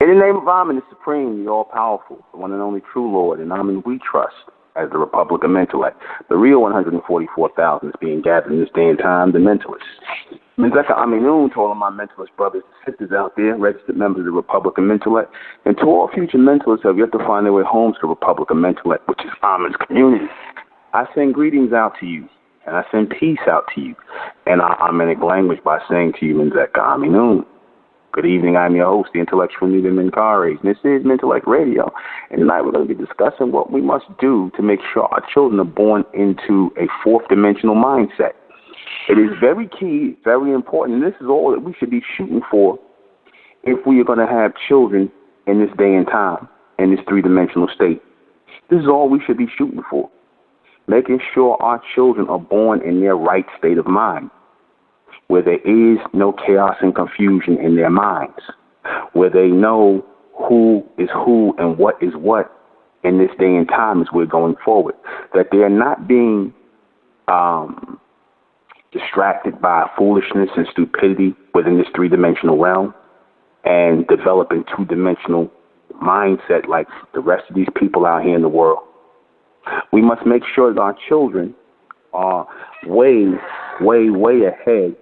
In the name of Amen, the Supreme, the All-Powerful, the one and only true Lord, and Amen we trust as the Republic of Mentellect. The real 144,000 is being gathered in this day and time, the mentalists. Menzeka Aminun to all of my mentalist brothers and sisters out there, registered members of the Republic of Mentellect, and to all future mentalists who have yet to find their way home to the Republic of Mentellect, which is Amen's community. I send greetings out to you, and I send peace out to you, and I Amenic language by saying to you, Menzeka Aminun. Good evening, I'm your host, the intellectual NUBEN MENKARAYZZ, and this is Mentellect Radio. And tonight we're going to be discussing what we must do to make sure our children are born into a fourth-dimensional mindset. It is very key, very important, and this is all that we should be shooting for if we are going to have children in this day and time, in this three-dimensional state. This is all we should be shooting for, making sure our children are born in their right state of mind, where there is no chaos and confusion in their minds, where they know who is who and what is what in this day and time as we're going forward, that they are not being distracted by foolishness and stupidity within this three-dimensional realm and developing two-dimensional mindset like the rest of these people out here in the world. We must make sure that our children are way, way, way ahead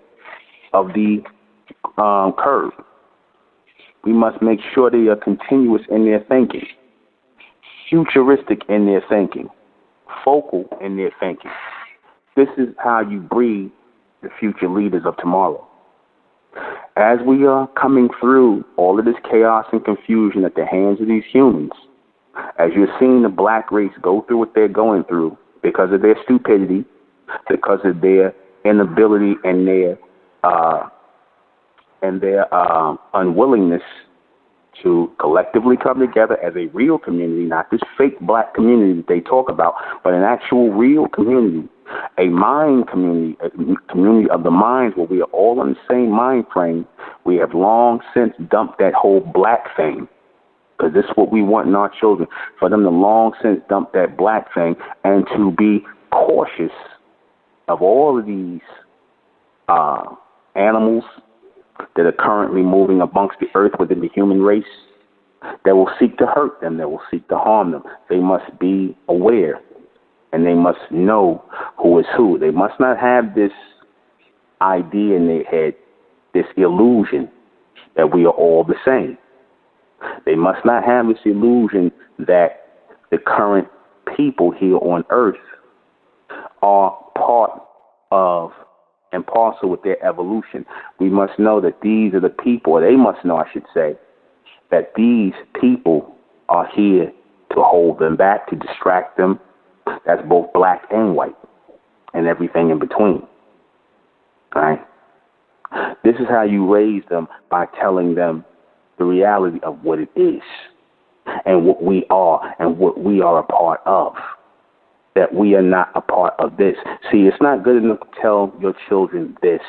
of the curve. We must make sure they are continuous in their thinking, futuristic in their thinking, focal in their thinking. This is how you breed the future leaders of tomorrow. As we are coming through all of this chaos and confusion at the hands of these humans, as you're seeing the black race go through what they're going through because of their stupidity, because of their inability and their unwillingness to collectively come together as a real community, not this fake black community that they talk about, but an actual real community, a mind community, a community of the minds where we are all in the same mind frame. We have long since dumped that whole black thing, because this is what we want in our children, for them to long since dump that black thing and to be cautious of all of these animals that are currently moving amongst the earth within the human race that will seek to hurt them, that will seek to harm them. They must be aware, and they must know who is who. They must not have this idea in their head, this illusion that we are all the same. They must not have this illusion that the current people here on earth are part of and parcel with their evolution. We must know that these are the people, or they must know, I should say, that these people are here to hold them back, to distract them. That's both black and white and everything in between. All right? This is how you raise them, by telling them the reality of what it is and what we are and what we are a part of. That we are not a part of this. See, it's not good enough to tell your children this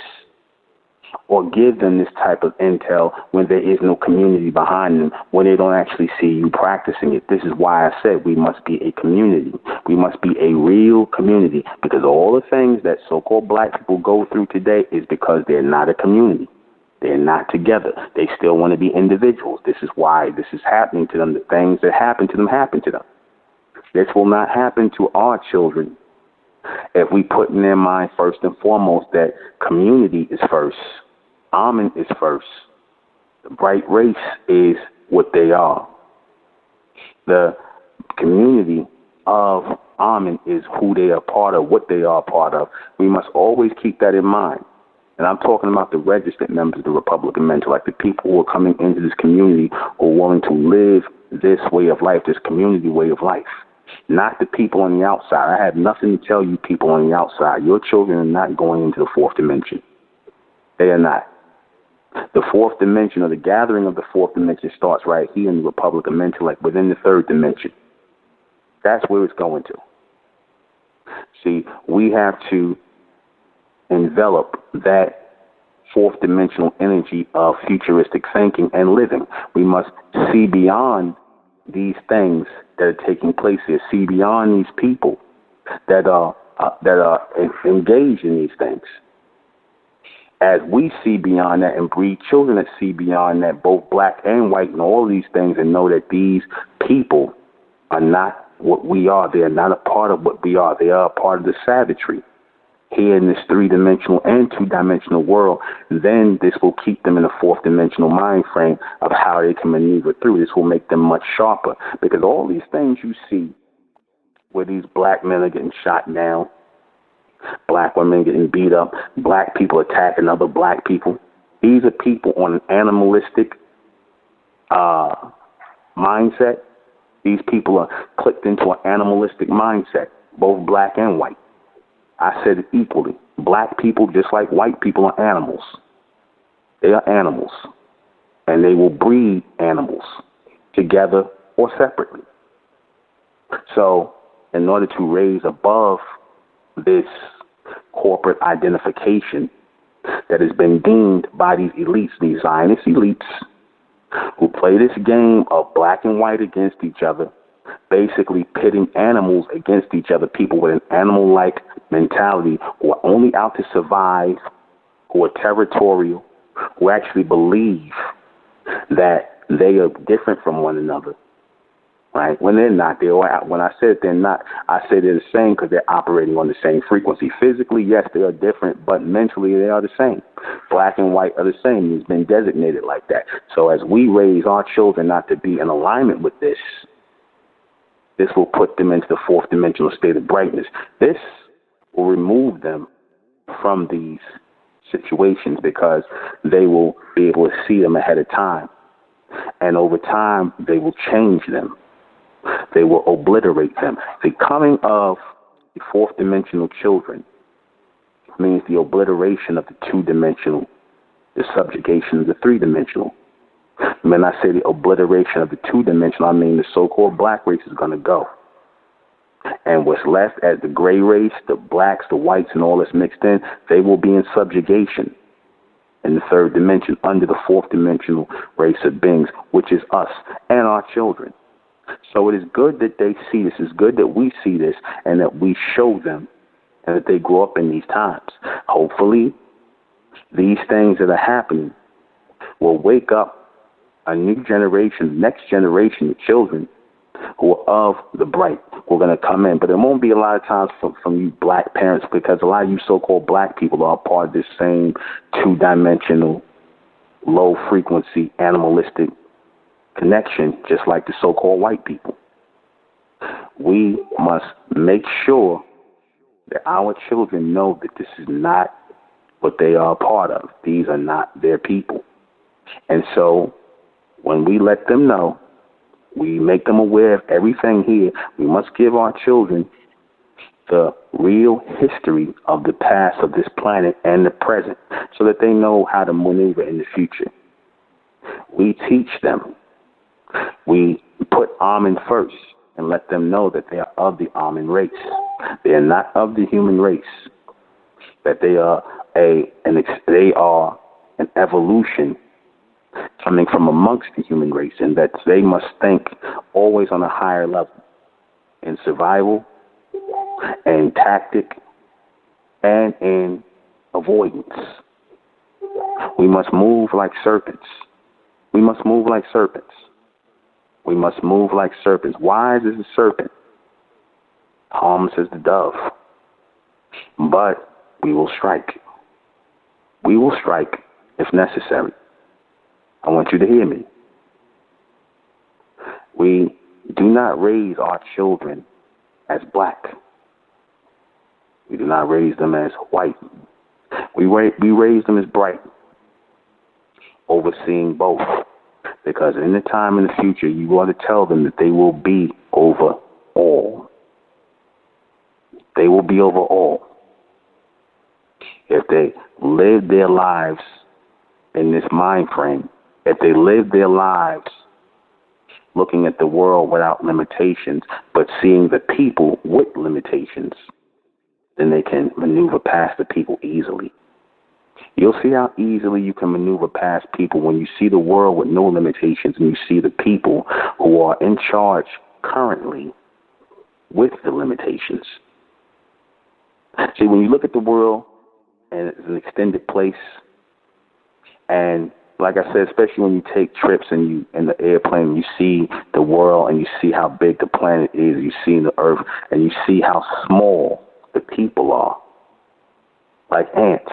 or give them this type of intel when there is no community behind them, when they don't actually see you practicing it. This is why I said we must be a community. We must be a real community, because all the things that so-called black people go through today is because they're not a community. They're not together. They still want to be individuals. This is why this is happening to them. The things that happen to them happen to them. This will not happen to our children if we put in their mind first and foremost that community is first. Amen is first. The bright race is what they are. The community of Amen is who they are part of, what they are part of. We must always keep that in mind. And I'm talking about the registered members of the Republic of Mentellect, the people who are coming into this community who are willing to live this way of life, this community way of life. Not the people on the outside. I have nothing to tell you people on the outside. Your children are not going into the fourth dimension. They are not. The fourth dimension, or the gathering of the fourth dimension, starts right here in the Republic of Mentellect, within the third dimension. That's where it's going to. See, we have to envelop that fourth dimensional energy of futuristic thinking and living. We must see beyond these things that are taking place here, see beyond these people that are engaged in these things. As we see beyond that and breed children that see beyond that, both black and white, and all these things, and know that these people are not what we are. They are not a part of what we are. They are a part of the savagery here in this three-dimensional and two-dimensional world. Then this will keep them in a fourth-dimensional mind frame of how they can maneuver through. This will make them much sharper, because all these things you see where these black men are getting shot down, black women getting beat up, black people attacking other black people. These are people on an animalistic mindset. These people are clicked into an animalistic mindset, both black and white. I said it equally. Black people, just like white people, are animals. They are animals. And they will breed animals together or separately. So, in order to raise above this corporate identification that has been deemed by these elites, these Zionist elites, who play this game of black and white against each other, basically pitting animals against each other, people with an animal-like mentality who are only out to survive, who are territorial, who actually believe that they are different from one another. Right? When they're not, when I said they're not, I said they're the same because they're operating on the same frequency. Physically, yes, they are different, but mentally they are the same. Black and white are the same. It's been designated like that. So as we raise our children not to be in alignment with this, this will put them into the fourth dimensional state of brightness. This will remove them from these situations because they will be able to see them ahead of time. And over time, they will change them. They will obliterate them. The coming of the fourth dimensional children means the obliteration of the two-dimensional, the subjugation of the three-dimensional. When I say the obliteration of the two-dimensional, I mean the so-called black race is going to go. And what's left as the gray race, the blacks, the whites, and all that's mixed in, they will be in subjugation in the third dimension under the fourth dimensional race of beings, which is us and our children. So it is good that they see this. It's good that we see this and that we show them and that they grow up in these times. Hopefully, these things that are happening will wake up a new generation, next generation of children who are of the bright, who are going to come in. But it won't be a lot of times from you black parents, because a lot of you so-called black people are part of this same two-dimensional, low-frequency, animalistic connection, just like the so-called white people. We must make sure that our children know that this is not what they are a part of. These are not their people. And so when we let them know, we make them aware of everything here, we must give our children the real history of the past of this planet and the present so that they know how to maneuver in the future. We teach them. We put Amen first and let them know that they are of the Amen race. They are not of the human race. That they are an evolution coming from amongst the human race, and that they must think always on a higher level in survival and tactic and in avoidance. We must move like serpents. We must move like serpents. We must move like serpents. Wise as a serpent, harmless as the dove. But we will strike. We will strike if necessary. I want you to hear me. We do not raise our children as black. We do not raise them as white. We raise them as bright, overseeing both. Because in the time in the future, you ought to tell them that they will be over all. They will be over all. If they live their lives in this mind frame, if they live their lives looking at the world without limitations, but seeing the people with limitations, then they can maneuver past the people easily. You'll see how easily you can maneuver past people when you see the world with no limitations and you see the people who are in charge currently with the limitations. See, when you look at the world and it's an extended place, and like I said, especially when you take trips and you in the airplane, you see the world and you see how big the planet is, you see the earth, and you see how small the people are, like ants.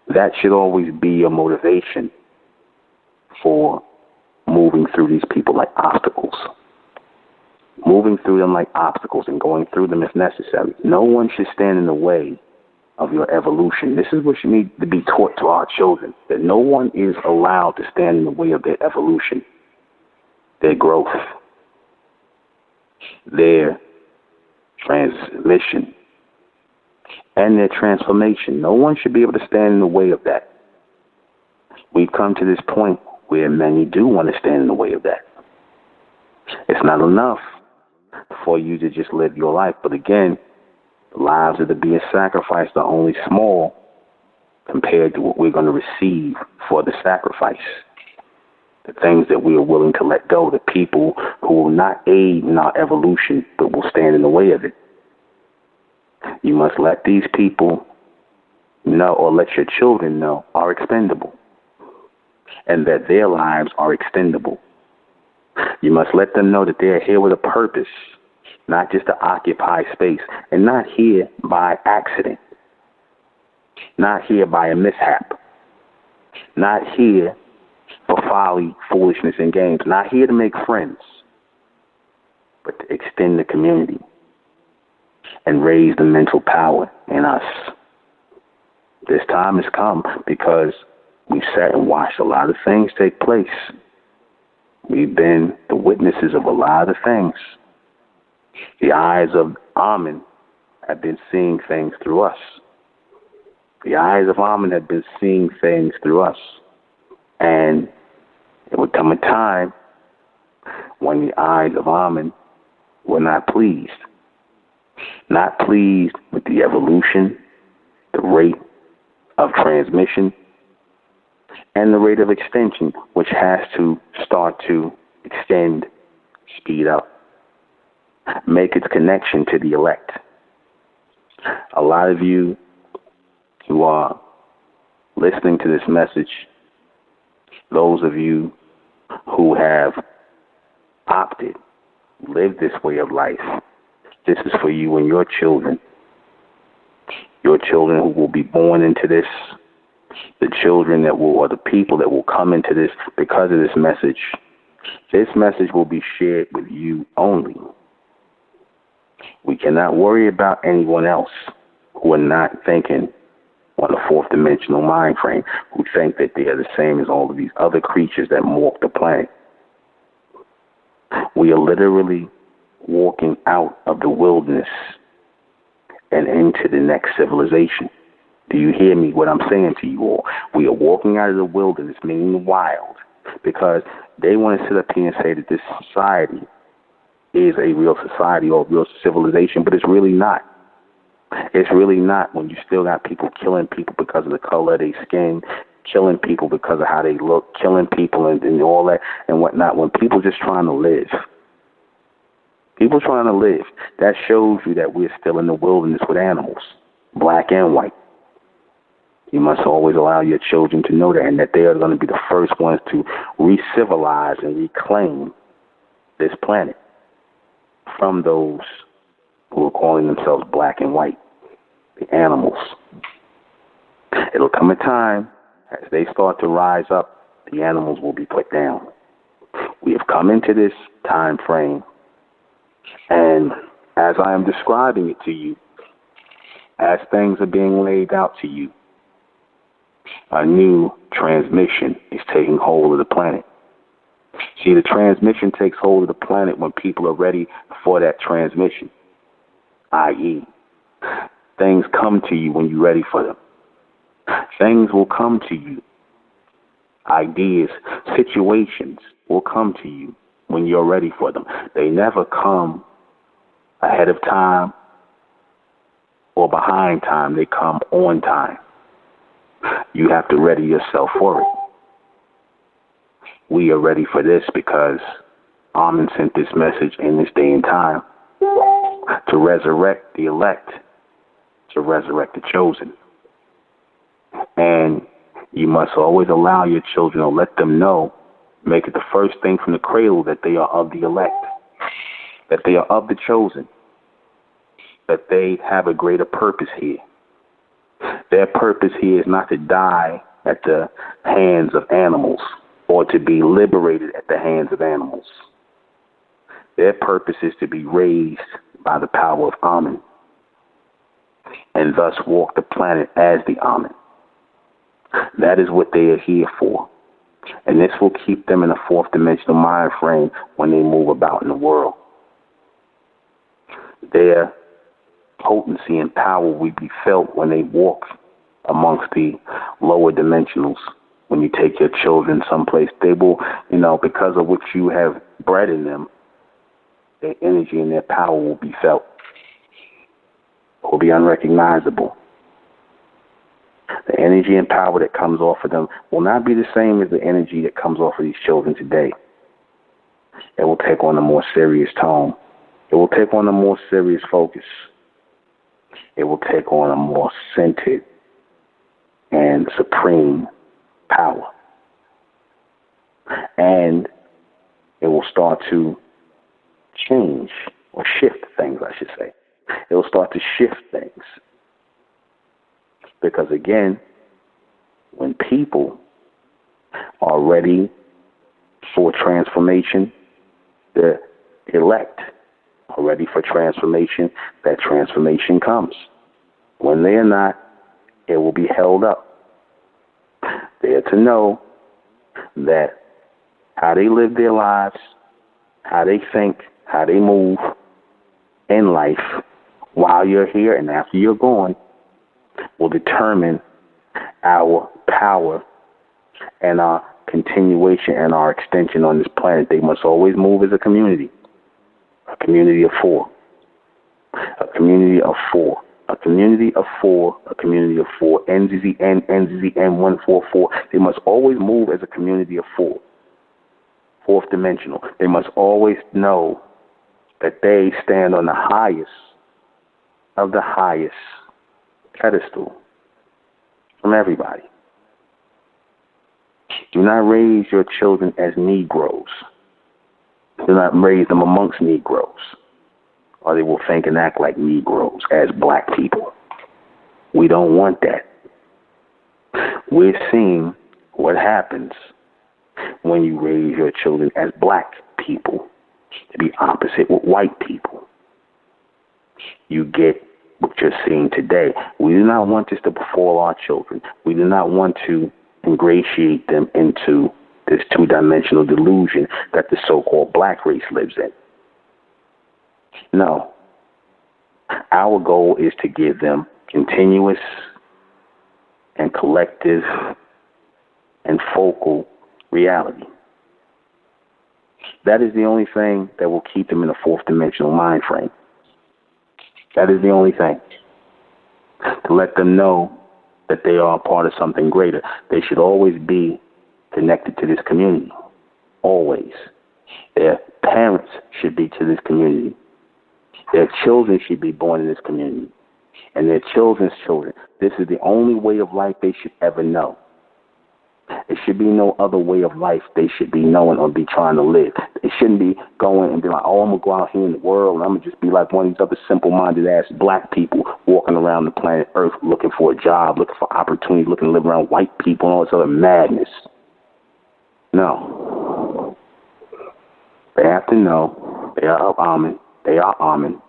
That should always be your motivation for moving through these people like obstacles. Moving through them like obstacles and going through them if necessary. No one should stand in the way of your evolution. This is what you need to be taught to our children, that no one is allowed to stand in the way of their evolution, their growth, their transmission, and their transformation. No one should be able to stand in the way of that. We've come to this point where many do want to stand in the way of that. It's not enough for you to just live your life. But again, the lives that are being sacrificed are only small compared to what we're going to receive for the sacrifice. The things that we are willing to let go, the people who will not aid in our evolution but will stand in the way of it. You must let these people know, or let your children know, are expendable, and that their lives are extendable. You must let them know that they are here with a purpose, not just to occupy space, and not here by accident, not here by a mishap, not here for folly, foolishness, and games, not here to make friends, but to extend the community and raise the mental power in us. This time has come because we've sat and watched a lot of things take place. We've been the witnesses of a lot of things. The eyes of Amen have been seeing things through us. The eyes of Amen have been seeing things through us. And it would come a time when the eyes of Amen were not pleased. Not pleased with the evolution, the rate of transmission, and the rate of extension, which has to start to extend, speed up, make its connection to the elect. A lot of you who are listening to this message, those of you who have opted, lived this way of life, this is for you and your children who will be born into this, the children that will, or the people that will come into this because of this message. This message will be shared with you only. We cannot worry about anyone else who are not thinking on a fourth dimensional mind frame, who think that they are the same as all of these other creatures that walk the planet. We are literally walking out of the wilderness and into the next civilization. Do you hear me, what I'm saying to you all? We are walking out of the wilderness, meaning the wild, because they want to sit up here and say that this society is a real society or a real civilization, but it's really not. It's really not when you still got people killing people because of the color of their skin, killing people because of how they look, killing people and all that and whatnot, when people just trying to live. People trying to live. That shows you that we're still in the wilderness with animals, black and white. You must always allow your children to know that, and that they are going to be the first ones to re-civilize and reclaim this planet from those who are calling themselves black and white, the animals. It'll come a time, as they start to rise up, the animals will be put down. We have come into this time frame, and as I am describing it to you, as things are being laid out to you, a new transmission is taking hold of the planet. See, the transmission takes hold of the planet when people are ready for that transmission, i.e., things come to you when you're ready for them. Things will come to you. Ideas, situations will come to you when you're ready for them. They never come ahead of time or behind time. They come on time. You have to ready yourself for it. We are ready for this because Amen sent this message in this day and time to resurrect the elect, to resurrect the chosen. And you must always allow your children, or let them know, make it the first thing from the cradle, that they are of the elect, that they are of the chosen, that they have a greater purpose here. Their purpose here is not to die at the hands of animals or to be liberated at the hands of animals. Their purpose is to be raised by the power of Amen, and thus walk the planet as the Amen. That is what they are here for. And this will keep them in a fourth dimensional mind frame when they move about in the world. Their potency and power will be felt when they walk amongst the lower dimensionals. When you take your children someplace, they will, because of what you have bred in them, their energy and their power will be felt. It will be unrecognizable. The energy and power that comes off of them will not be the same as the energy that comes off of these children today. It will take on a more serious tone. It will take on a more serious focus. It will take on a more centered and supreme power. And it will start to change or shift things, I should say. It will start to shift things. Because again, when people are ready for transformation, the elect are ready for transformation, that transformation comes. When they are not, it will be held up. They are to know that how they live their lives, how they think, how they move in life while you're here and after you're gone will determine our power and our continuation and our extension on this planet. They must always move as a community of four, a community of four, a community of four, a community of four, NZZN, NZZN 144. They must always move as a community of four, fourth dimensional. They must always know that they stand on the highest of the highest pedestal from everybody. Do not raise your children as Negroes. Do not raise them amongst Negroes, or they will think and act like Negroes as black people. We don't want that. We're seeing what happens when you raise your children as black people to be opposite with white people. You get what you're seeing today. We do not want this to befall our children. We do not want to ingratiate them into this two-dimensional delusion that the so-called black race lives in. No. Our goal is to give them continuous and collective and focal reality. That is the only thing that will keep them in a fourth dimensional mind frame. That is the only thing. To let them know that they are a part of something greater. They should always be connected to this community. Always. Their parents should be to this community. Their children should be born in this community. And their children's children. This is the only way of life they should ever know. There should be no other way of life they should be knowing or be trying to live. They shouldn't be going and be like, oh, I'm going to go out here in the world and I'm going to just be like one of these other simple-minded ass black people walking around the planet Earth looking for a job, looking for opportunities, looking to live around white people and all this other madness. No. They have to know they are of Amen. They are Amen.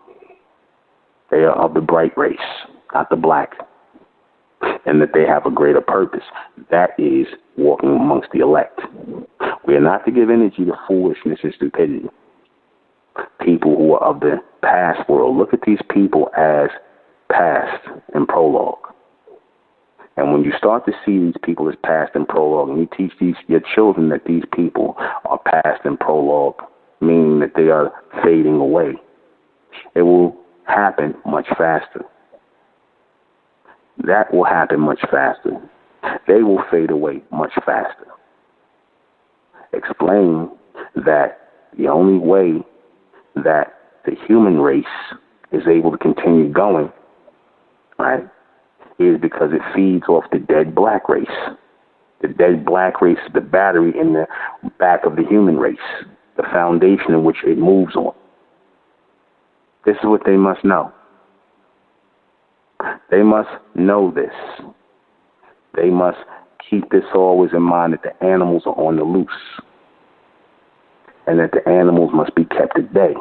They are of the bright race, not the black. And that they have a greater purpose. That is walking amongst the elect. We are not to give energy to foolishness and stupidity. People who are of the past world, look at these people as past and prologue. And when you start to see these people as past and prologue, and you teach your children that these people are past and prologue, meaning that they are fading away, it will happen much faster. That will happen much faster. They will fade away much faster. Explain that the only way that the human race is able to continue going, right, is because it feeds off the dead black race. The dead black race is the battery in the back of the human race, the foundation in which it moves on. This is what they must know. They must know this. They must keep this always in mind, that the animals are on the loose and that the animals must be kept at bay,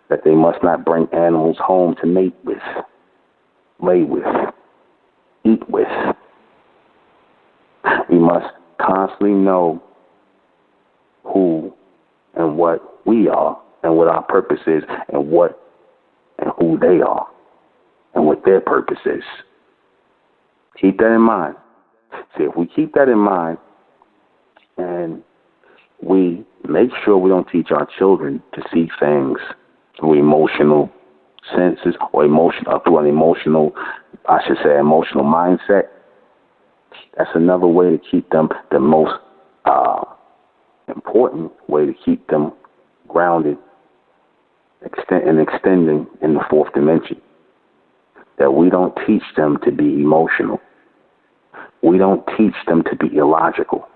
that they must not bring animals home to mate with, lay with, eat with. We must constantly know who and what we are and what our purpose is and what and who they are and what their purpose is. Keep that in mind. See, if we keep that in mind and we make sure we don't teach our children to see things through emotional senses or through an emotional mindset, that's another way to keep them, the most important way to keep them grounded and extending in the fourth dimension. That we don't teach them to be emotional. We don't teach them to be illogical.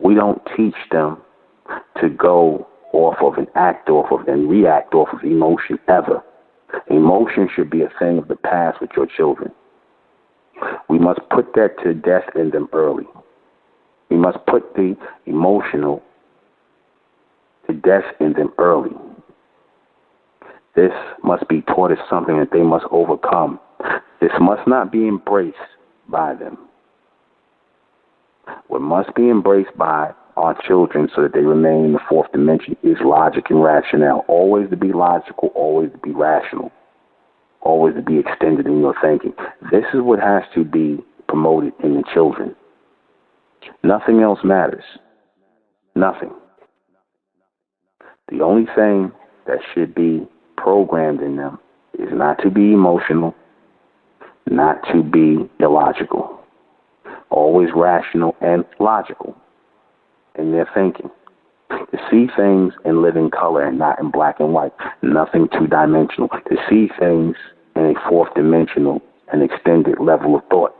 We don't teach them to go off of and act off of and react off of emotion ever. Emotion should be a thing of the past with your children. We must put that to death in them early. We must put the emotional to death in them early. This must be taught as something that they must overcome. This must not be embraced by them. What must be embraced by our children so that they remain in the fourth dimension is logic and rationale. Always to be logical, always to be rational, always to be extended in your thinking. This is what has to be promoted in the children. Nothing else matters. Nothing. The only thing that should be programmed in them is not to be emotional, not to be illogical, always rational and logical in their thinking, to see things and live in color and not in black and white, nothing two-dimensional, to see things in a fourth-dimensional and extended level of thought,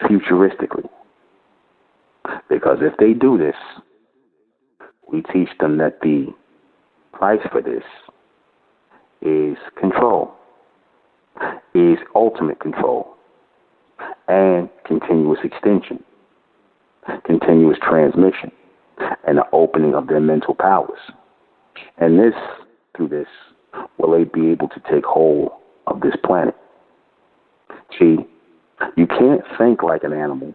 futuristically. Because if they do this, we teach them that the price for this is control, is ultimate control, and continuous extension, continuous transmission, and the opening of their mental powers. And through this, will they be able to take hold of this planet. See, you can't think like an animal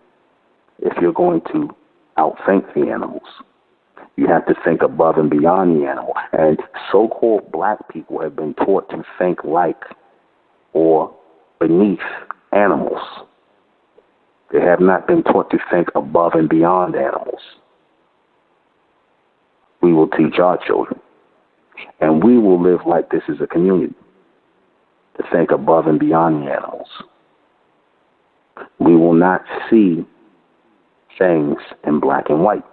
if you're going to outthink the animals. You have to think above and beyond the animal. And so-called black people have been taught to think like or beneath animals. They have not been taught to think above and beyond animals. We will teach our children. And we will live like this as a community, to think above and beyond the animals. We will not see things in black and white.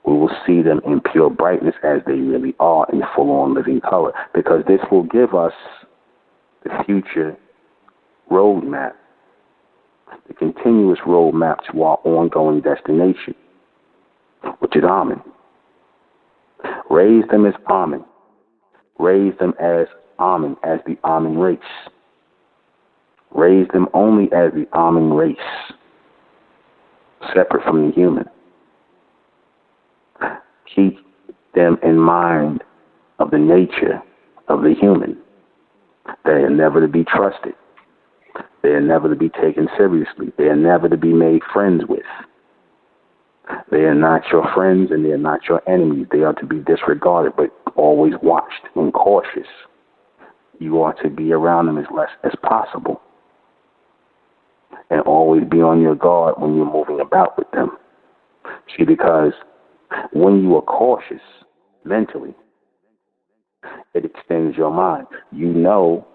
We will see them in pure brightness as they really are, in full-on living color, because this will give us the future roadmap, the continuous roadmap to our ongoing destination, which is Amen. Raise them as Amen. Raise them as Amen, as the Amen race. Raise them only as the Amen race, separate from the human. Keep them in mind of the nature of the human. They are never to be trusted. They are never to be taken seriously. They are never to be made friends with. They are not your friends and they are not your enemies. They are to be disregarded, but always watched and cautious. You are to be around them as less as possible. And always be on your guard when you're moving about with them. See, because when you are cautious mentally, it extends your mind. You know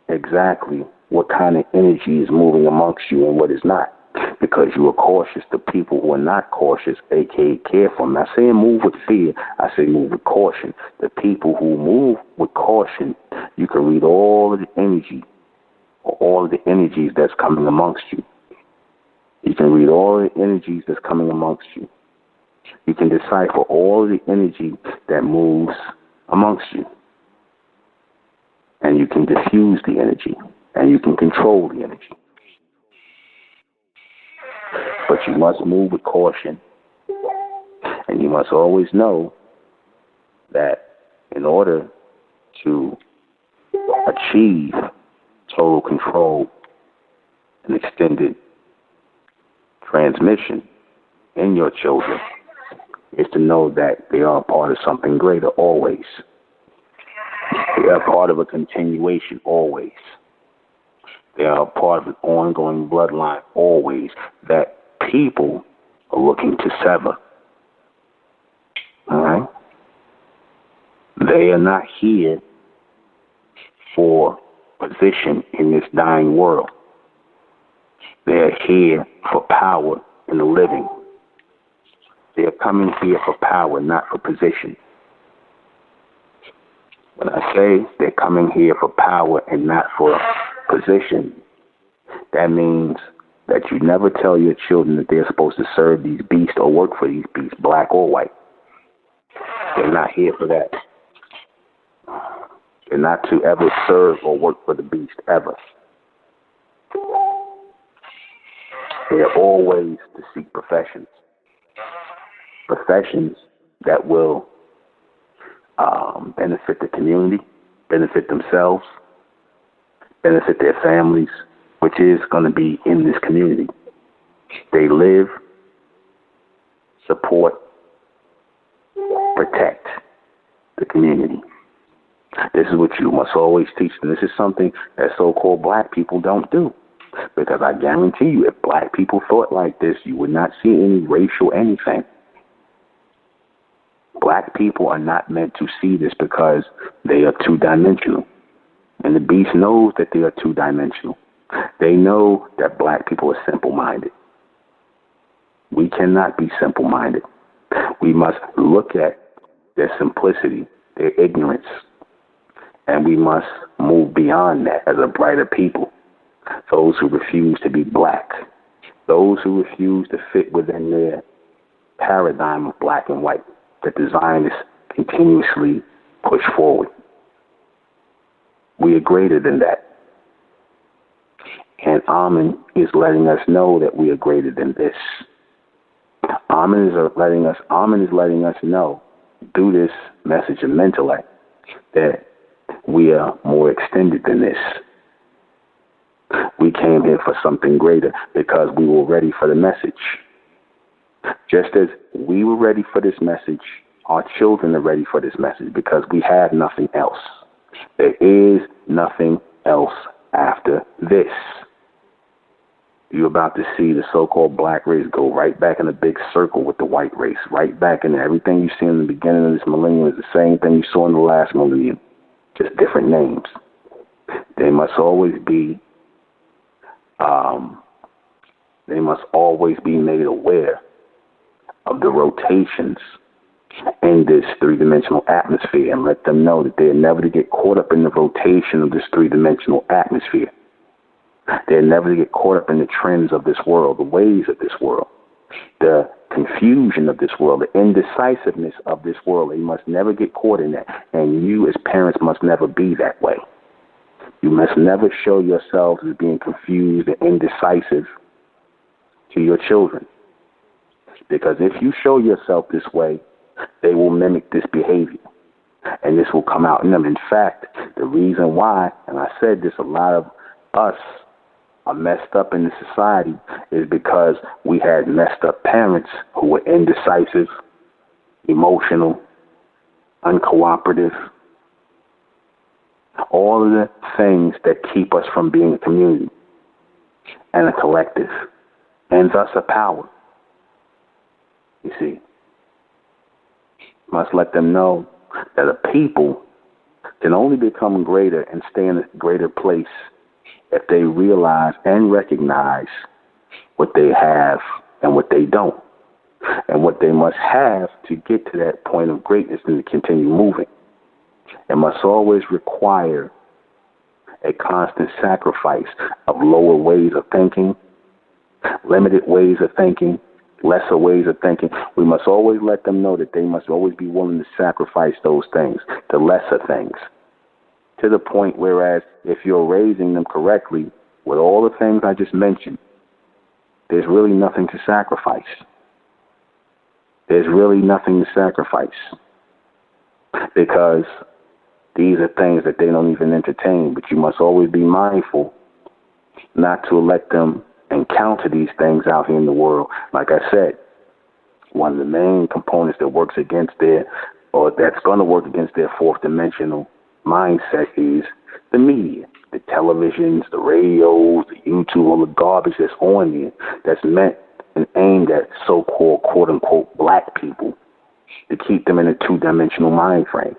exactly what kind of energy is moving amongst you and what is not. because you are cautious. The people who are not cautious, aka careful, I'm not saying move with fear, I say move with caution. The people who move with caution, you can read all of the energy, or all of the energies that's coming amongst you. You can read all of the energies that's coming amongst you. You can decipher all of the energy that moves amongst you. And you can diffuse the energy, and you can control the energy. But you must move with caution. And you must always know that in order to achieve total control and extended transmission in your children, is to know that they are a part of something greater always. They are part of a continuation always. They are a part of an ongoing bloodline always that people are looking to sever. All right? They are not here for position in this dying world. They are here for power in the living. They are coming here for power, not for position. When I say they're coming here for power and not for position, that means that you never tell your children that they're supposed to serve these beasts or work for these beasts, black or white. They're not here for that. They're not to ever serve or work for the beast, ever. They're always to seek professions. Professions that will benefit the community, benefit themselves, benefit their families, which is going to be in this community. They live, support, protect the community. This is what you must always teach them. This is something that so-called black people don't do. Because I guarantee you, if black people thought like this, you would not see any racial anything. Black people are not meant to see this because they are two-dimensional. And the beast knows that they are two-dimensional. They know that black people are simple-minded. We cannot be simple-minded. We must look at their simplicity, their ignorance, and we must move beyond that as a brighter people. Those who refuse to be black, those who refuse to fit within their paradigm of black and white that the Zionists continuously push forward. We are greater than that. And Amen is letting us know that we are greater than this. Amen is letting us know through this message of Mentellect that we are more extended than this. We came here for something greater because we were ready for the message. Just as we were ready for this message, our children are ready for this message because we have nothing else. There is nothing else after this. You're about to see the so-called black race go right back in a big circle with the white race, right back in there. Everything you see in the beginning of this millennium is the same thing you saw in the last millennium, just different names. They must always be made aware of the rotations in this three-dimensional atmosphere and let them know that they're never to get caught up in the rotation of this three-dimensional atmosphere. They're never to get caught up in the trends of this world, the ways of this world, the confusion of this world, the indecisiveness of this world. They must never get caught in that. And you as parents must never be that way. You must never show yourselves as being confused and indecisive to your children. Because if you show yourself this way, they will mimic this behavior. And this will come out in them. In fact, the reason why, and I said this, a lot of us are messed up in the society is because we had messed up parents who were indecisive, emotional, uncooperative. All of the things that keep us from being a community and a collective, and thus a power. You see, must let them know that a people can only become greater and stay in a greater place if they realize and recognize what they have and what they don't, and what they must have to get to that point of greatness and to continue moving. It must always require a constant sacrifice of lower ways of thinking, limited ways of thinking, lesser ways of thinking. We must always let them know that they must always be willing to sacrifice those things, the lesser things, to the point whereas if you're raising them correctly with all the things I just mentioned, there's really nothing to sacrifice. There's really nothing to sacrifice because these are things that they don't even entertain. But you must always be mindful not to let them encounter these things out here in the world. Like I said, one of the main components that works against their, or that's going to work against their fourth dimensional mindset is the media, the televisions, the radios, the YouTube, all the garbage that's on there that's meant and aimed at so-called, quote-unquote, black people to keep them in a two-dimensional mind frame,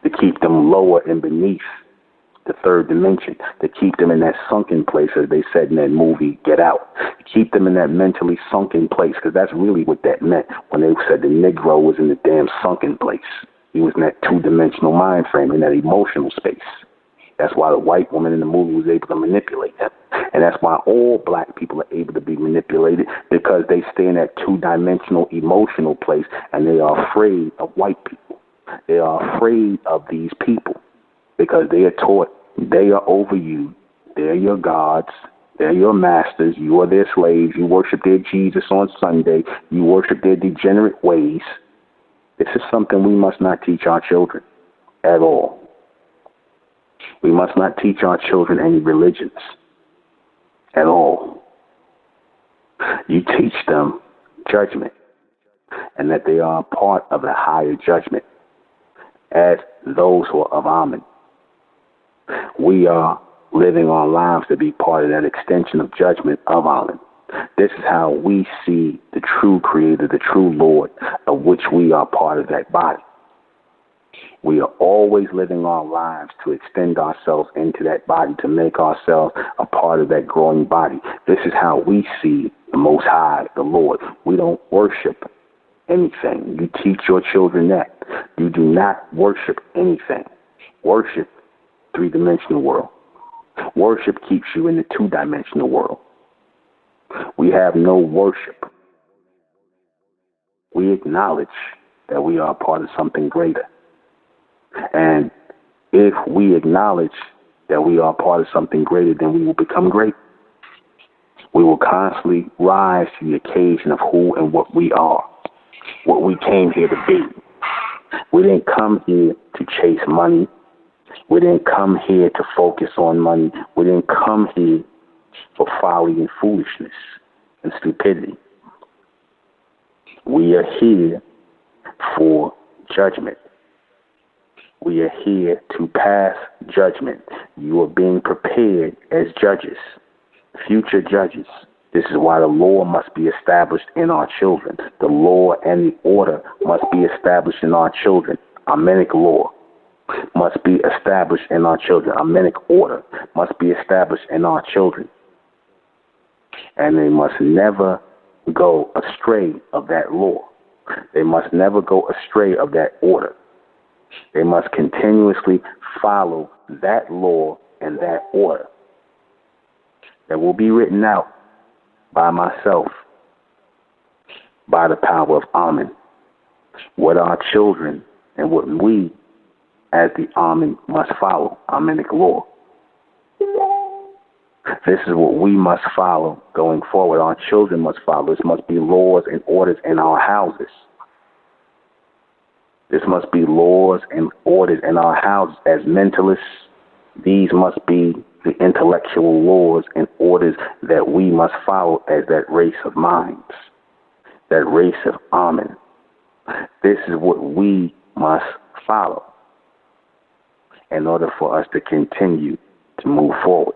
to keep them lower and beneath the third dimension, to keep them in that sunken place, as they said in that movie, Get Out, to keep them in that mentally sunken place, because that's really what that meant when they said the Negro was in the damn sunken place. He was in that two-dimensional mind frame, in that emotional space. That's why the white woman in the movie was able to manipulate him. And that's why all black people are able to be manipulated, because they stay in that two-dimensional emotional place, and they are afraid of white people. They are afraid of these people because they are taught they are over you. They're your gods. They're your masters. You are their slaves. You worship their Jesus on Sunday. You worship their degenerate ways. This is something we must not teach our children at all. We must not teach our children any religions at all. You teach them judgment and that they are a part of the higher judgment as those who are of Amen. We are living our lives to be part of that extension of judgment of Amen. This is how we see the true Creator, the true Lord, of which we are part of that body. We are always living our lives to extend ourselves into that body, to make ourselves a part of that growing body. This is how we see the Most High, the Lord. We don't worship anything. You teach your children that. You do not worship anything. Worship three-dimensional world. Worship keeps you in the two-dimensional world. We have no worship. We acknowledge that we are part of something greater. And if we acknowledge that we are part of something greater, then we will become great. We will constantly rise to the occasion of who and what we are, what we came here to be. We didn't come here to chase money. We didn't come here to focus on money. We didn't come here for folly and foolishness and stupidity. We are here for judgment. We are here to pass judgment. You are being prepared as judges, future judges. This is why the law must be established in our children. The law and the order must be established in our children. Amenic law must be established in our children. Amenic order must be established in our children. And they must never go astray of that law. They must never go astray of that order. They must continuously follow that law and that order that will be written out by myself, by the power of Amen, what our children and what we as the Amen must follow, Amenic law. This is what we must follow going forward. Our children must follow. This must be laws and orders in our houses. This must be laws and orders in our houses. As mentalists, these must be the intellectual laws and orders that we must follow as that race of minds, that race of Amen. This is what we must follow in order for us to continue to move forward.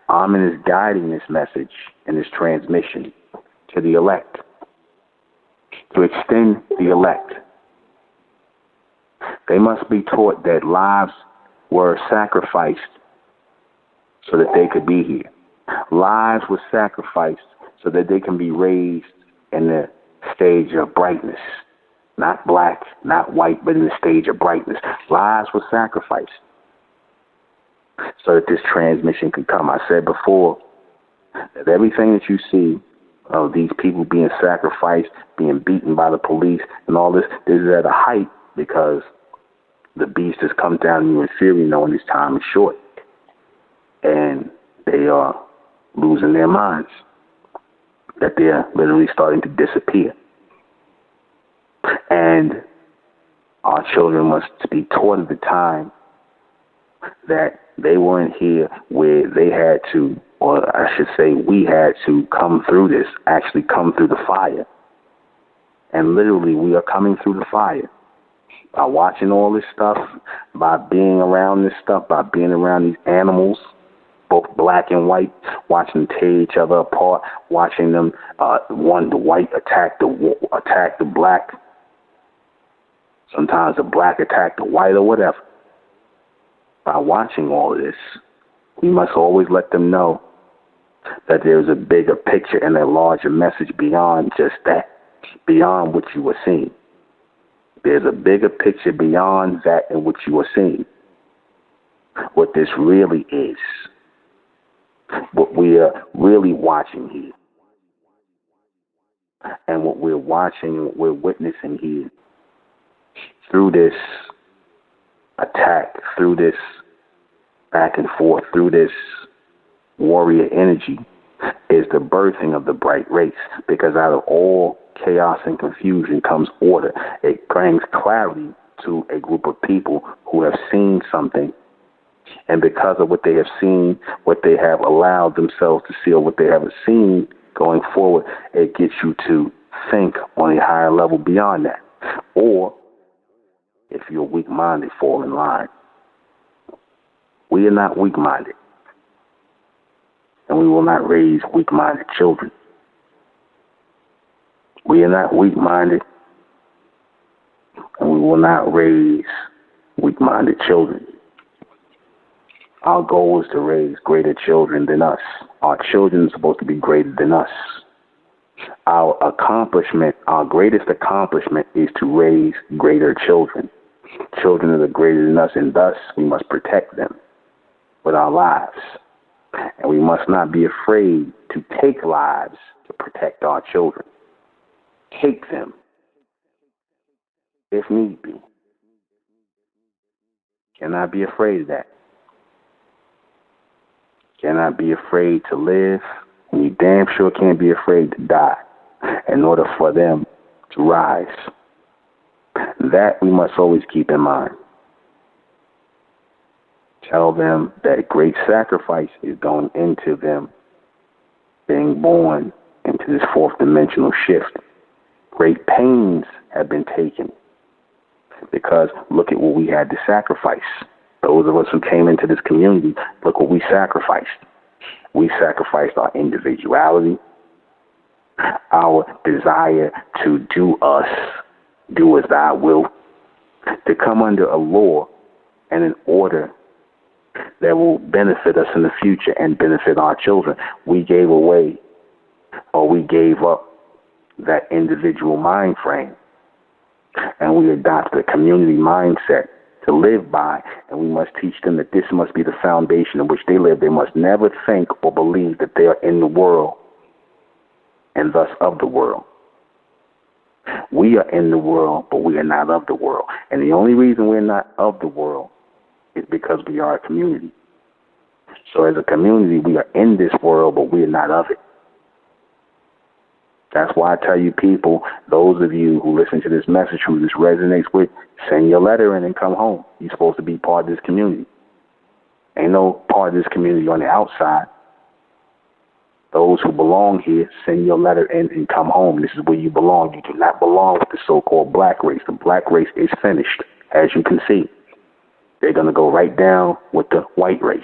Amen is guiding this message and this transmission to the elect, to extend the elect. They must be taught that lives were sacrificed so that they could be here. Lives were sacrificed so that they can be raised in the stage of brightness. Not black, not white, but in the stage of brightness. Lives were sacrificed so that this transmission could come. I said before that everything that you see of these people being sacrificed, being beaten by the police, and all this is at a height because the beast has come down to you in fury, knowing his time is short. And they are losing their minds, that they're literally starting to disappear. And our children must be taught at the time that they weren't here where they had to, or I should say we had to come through this, actually come through the fire. And literally we are coming through the fire by watching all this stuff, by being around this stuff, by being around these animals, both black and white, watching them tear each other apart, watching them, the white attack the black. Sometimes the black attack the white or whatever. By watching all of this, we must always let them know that there's a bigger picture and a larger message beyond just that, beyond what you are seeing. There's a bigger picture beyond that in what you are seeing. What this really is. What we are really watching here. And what we're watching, what we're witnessing here through this attack, through this back and forth, through this warrior energy is the birthing of the bright race. Because out of all chaos and confusion comes order. It brings clarity to a group of people who have seen something. And because of what they have seen, what they have allowed themselves to see, or what they haven't seen going forward, it gets you to think on a higher level beyond that. Or, if you're weak-minded, fall in line. We are not weak-minded. And we will not raise weak-minded children. We are not weak-minded. And we will not raise weak-minded children. Our goal is to raise greater children than us. Our children are supposed to be greater than us. Our accomplishment, our greatest accomplishment is to raise greater children. Children that are greater than us, and thus we must protect them with our lives. And we must not be afraid to take lives to protect our children. Take them, if need be. Cannot be afraid of that. Cannot be afraid to live, and you damn sure can't be afraid to die in order for them to rise. That we must always keep in mind. Tell them that great sacrifice is going into them being born into this fourth dimensional shift. Great pains have been taken because look at what we had to sacrifice. Those of us who came into this community, look what we sacrificed. We sacrificed our individuality, our desire to do as thou will, to come under a law and an order that will benefit us in the future and benefit our children. We gave away, or we gave up that individual mind frame, and we adopted a community mindset to live by, and we must teach them that this must be the foundation in which they live. They must never think or believe that they are in the world and thus of the world. We are in the world, but we are not of the world. And the only reason we're not of the world is because we are a community. So as a community, we are in this world, but we are not of it. That's why I tell you people, those of you who listen to this message, who this resonates with, send your letter in and come home. You're supposed to be part of this community. Ain't no part of this community on the outside. Those who belong here, send your letter in and come home. This is where you belong. You do not belong with the so-called black race. The black race is finished, as you can see. They're going to go right down with the white race.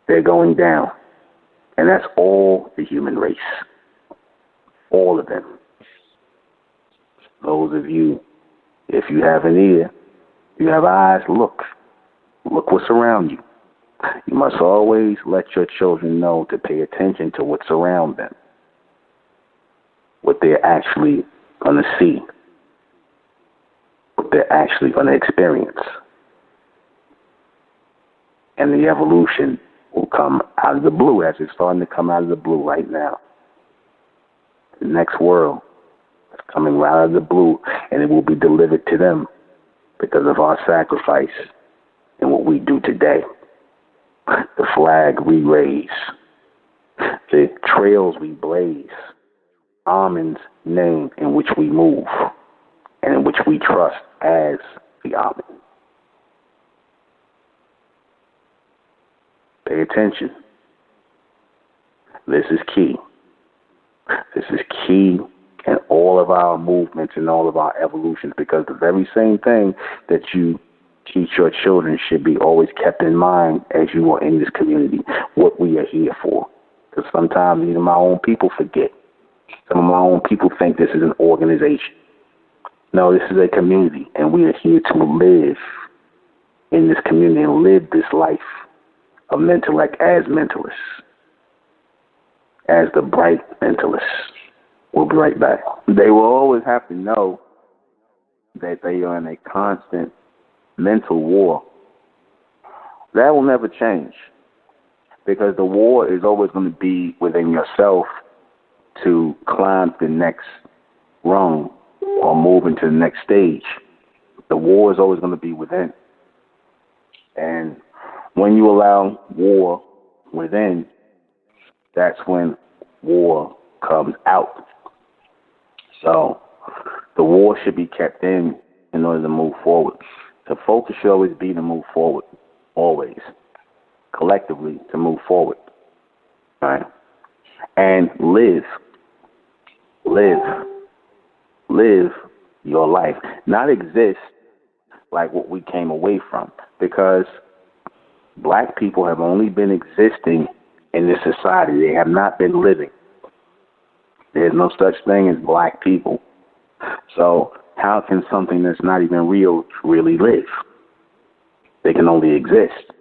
They're going down. And that's all the human race. All of them. Those of you, if you have an ear, you have eyes, look. Look what's around you. You must always let your children know to pay attention to what's around them, what they're actually going to see, what they're actually going to experience. And the evolution will come out of the blue, as it's starting to come out of the blue right now. The next world is coming right out of the blue, and it will be delivered to them because of our sacrifice and what we do today. The flag we raise, the trails we blaze, Amen's name in which we move, and in which we trust as the Amen. Pay attention. This is key. This is key in all of our movements and all of our evolutions, because the very same thing that you teach your children should be always kept in mind as you are in this community, what we are here for. Because sometimes even my own people forget. Some of my own people think this is an organization. No, this is a community, and we are here to live in this community and live this life of mentellect as mentalists, as the bright mentalists. We'll be right back. They will always have to know that they are in a constant mental war. That will never change, because the war is always going to be within yourself to climb the next rung or move into the next stage. The war is always going to be within. And when you allow war within, that's when war comes out. So the war should be kept in order to move forward. The focus should always be to move forward, always, collectively to move forward, right? And live your life, not exist like what we came away from, because black people have only been existing in this society. They have not been living. There's no such thing as black people. So how can something that's not even real really live? They can only exist.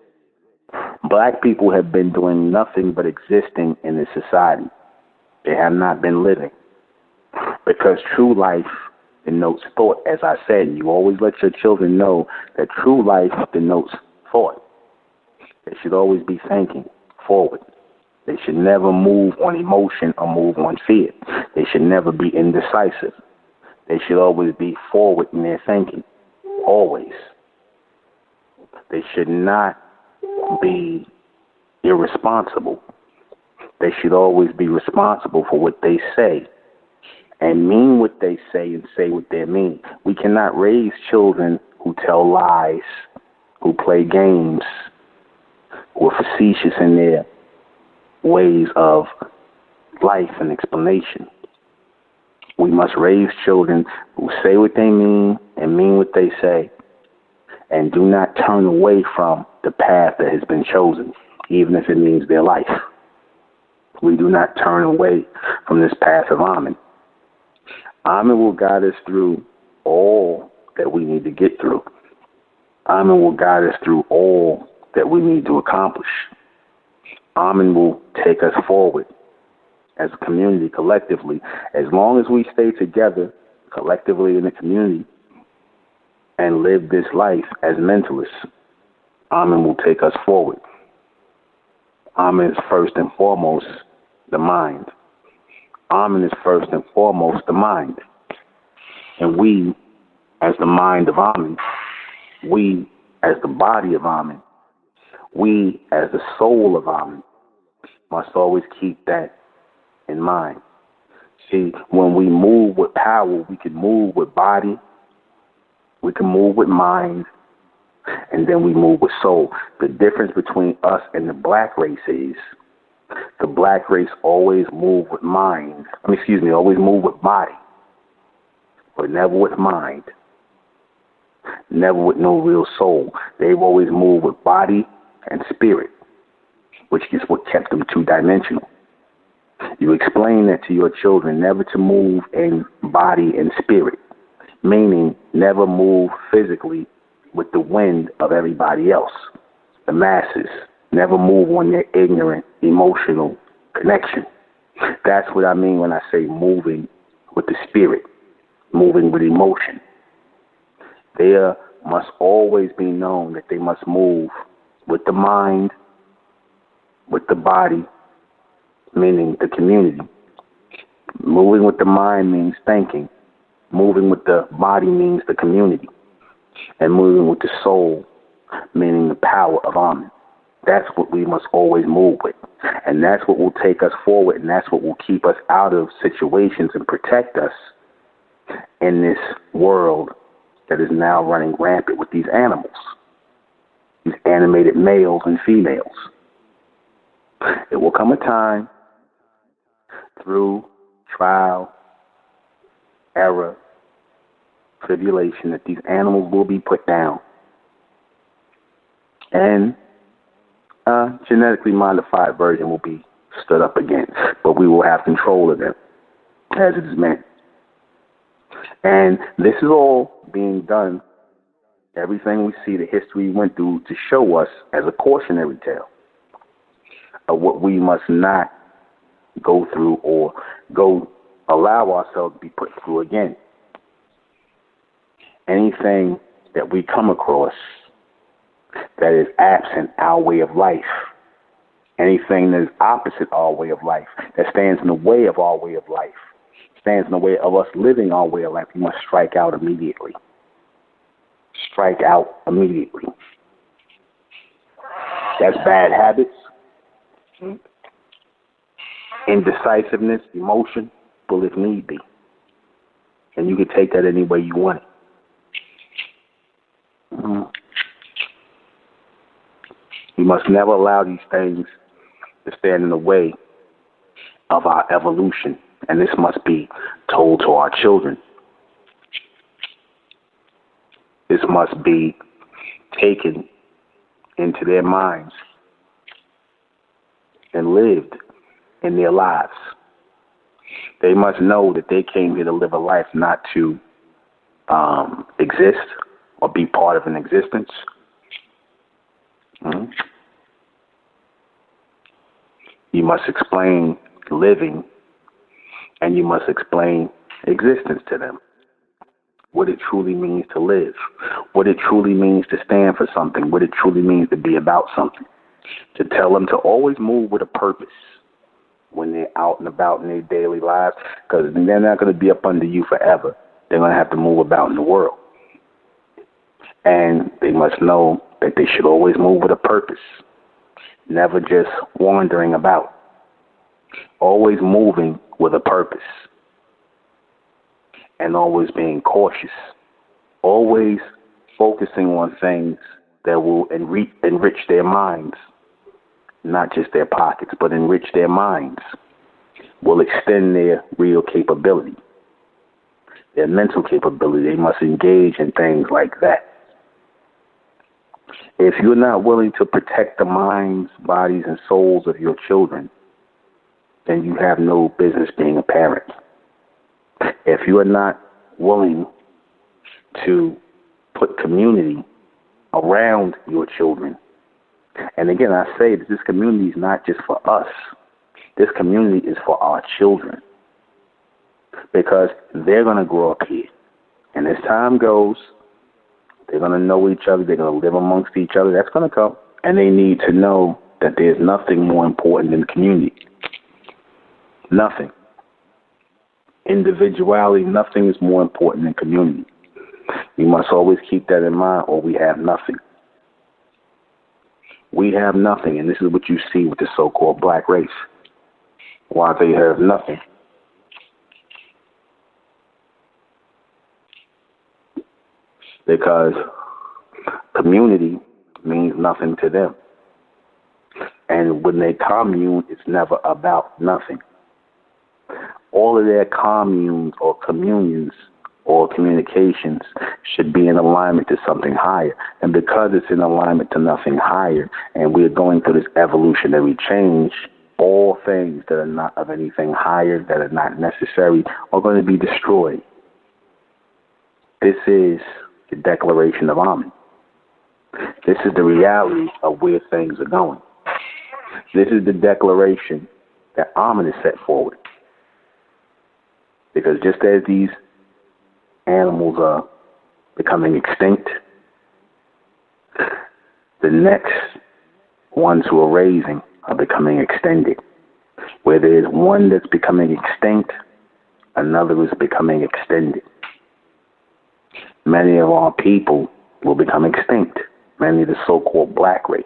Black people have been doing nothing but existing in this society. They have not been living. Because true life denotes thought. As I said, you always let your children know that true life denotes thought. They should always be thinking forward. They should never move on emotion or move on fear. They should never be indecisive. They should always be forward in their thinking. Always. They should not be irresponsible. They should always be responsible for what they say and mean what they say and say what they mean. We cannot raise children who tell lies, who play games, who are facetious in their ways of life and explanation. We must raise children who say what they mean and mean what they say, and do not turn away from the path that has been chosen, even if it means their life. We do not turn away from this path of Amen. Amen will guide us through all that we need to get through. Amen will guide us through all that we need to accomplish. Amen will take us forward as a community, collectively. As long as we stay together collectively in the community and live this life as mentalists, Amen will take us forward. Amen is first and foremost the mind. Amen is first and foremost the mind. And we, as the mind of Amen, we, as the body of Amen, we, as the soul of Amen, must always keep that in mind. See, when we move with power, we can move with body, we can move with mind, and then we move with soul. The difference between us and the black race is the black race always move with mind. Always move with body, but never with mind. Never with no real soul. They've always moved with body and spirit, which is what kept them two-dimensional. You explain that to your children, never to move in body and spirit, meaning never move physically with the wind of everybody else, the masses, Never move on their ignorant, emotional connection. That's what I mean when I say moving with the spirit, moving with emotion. There must always be known that they must move with the mind, with the body, meaning the community. Moving with the mind means thinking. Moving with the body means the community. And moving with the soul, meaning the power of Amen. That's what we must always move with. And that's what will take us forward, and that's what will keep us out of situations and protect us in this world that is now running rampant with these animals, these animated males and females. It will come a time through trial, error, tribulation that these animals will be put down. And a genetically modified version will be stood up again, but we will have control of them as it is meant. And this is all being done, everything we see, the history we went through, to show us as a cautionary tale of what we must not go through or allow ourselves to be put through again. Anything that we come across that is absent our way of life, anything that is opposite our way of life, that stands in the way of our way of life, stands in the way of us living our way of life, we must strike out immediately. Strike out immediately. That's bad habits, indecisiveness, emotion, well, if need be. And you can take that any way you want it. We must never allow these things to stand in the way of our evolution. And this must be told to our children. This must be taken into their minds and lived in their lives. They must know that they came here to live a life, not to exist or be part of an existence. You must explain living, and you must explain existence to them. What it truly means to live. What it truly means to stand for something. What it truly means to be about something. To tell them to always move with a purpose when they're out and about in their daily lives, because they're not going to be up under you forever. They're going to have to move about in the world. And they must know that they should always move with a purpose. Never just wandering about. Always moving with a purpose. And always being cautious. Always focusing on things that will enrich their minds. Not just their pockets, but enrich their minds. Will extend their real capability. Their mental capability. They must engage in things like that. If you're not willing to protect the minds, bodies, and souls of your children, then you have no business being a parent. If you are not willing to put community around your children, and again, I say that this community is not just for us. This community is for our children, because they're going to grow up here. And as time goes, they're going to know each other. They're going to live amongst each other. That's going to come. And they need to know that there's nothing more important than community. Nothing. Individuality, nothing is more important than community. We must always keep that in mind, or we have nothing. We have nothing, and this is what you see with the so-called black race. Why they have nothing. Because community means nothing to them. And when they commune, it's never about nothing. All of their communes or communions or communications should be in alignment to something higher. And because it's in alignment to nothing higher, and we're going through this evolutionary change, all things that are not of anything higher, that are not necessary, are going to be destroyed. This is the declaration of Amen. This is the reality of where things are going. This is the declaration that Amen has set forward. Because just as these animals are becoming extinct, the next ones who are raising are becoming extended. Where there is one that's becoming extinct, another is becoming extended. Many of our people will become extinct. Many of the so-called black race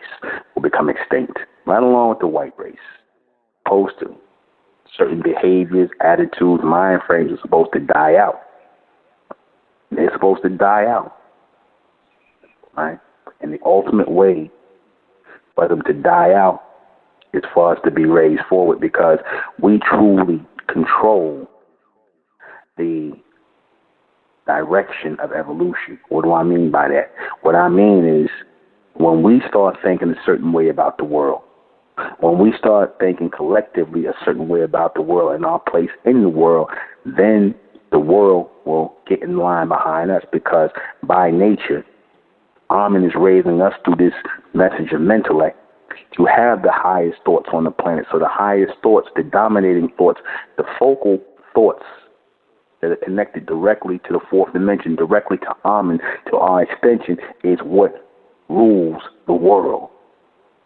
will become extinct, right along with the white race. Opposed to certain behaviors, attitudes, mind frames are supposed to die out. They're supposed to die out, right? And the ultimate way for them to die out is for us to be raised forward, because we truly control the direction of evolution. What do I mean by that? What I mean is, when we start thinking a certain way about the world, when we start thinking collectively a certain way about the world and our place in the world, then the world will get in line behind us, because by nature, Amen is raising us through this message of mentellect to have the highest thoughts on the planet. So the highest thoughts, the dominating thoughts, the focal thoughts that are connected directly to the fourth dimension, directly to Amen, to our extension, is what rules the world,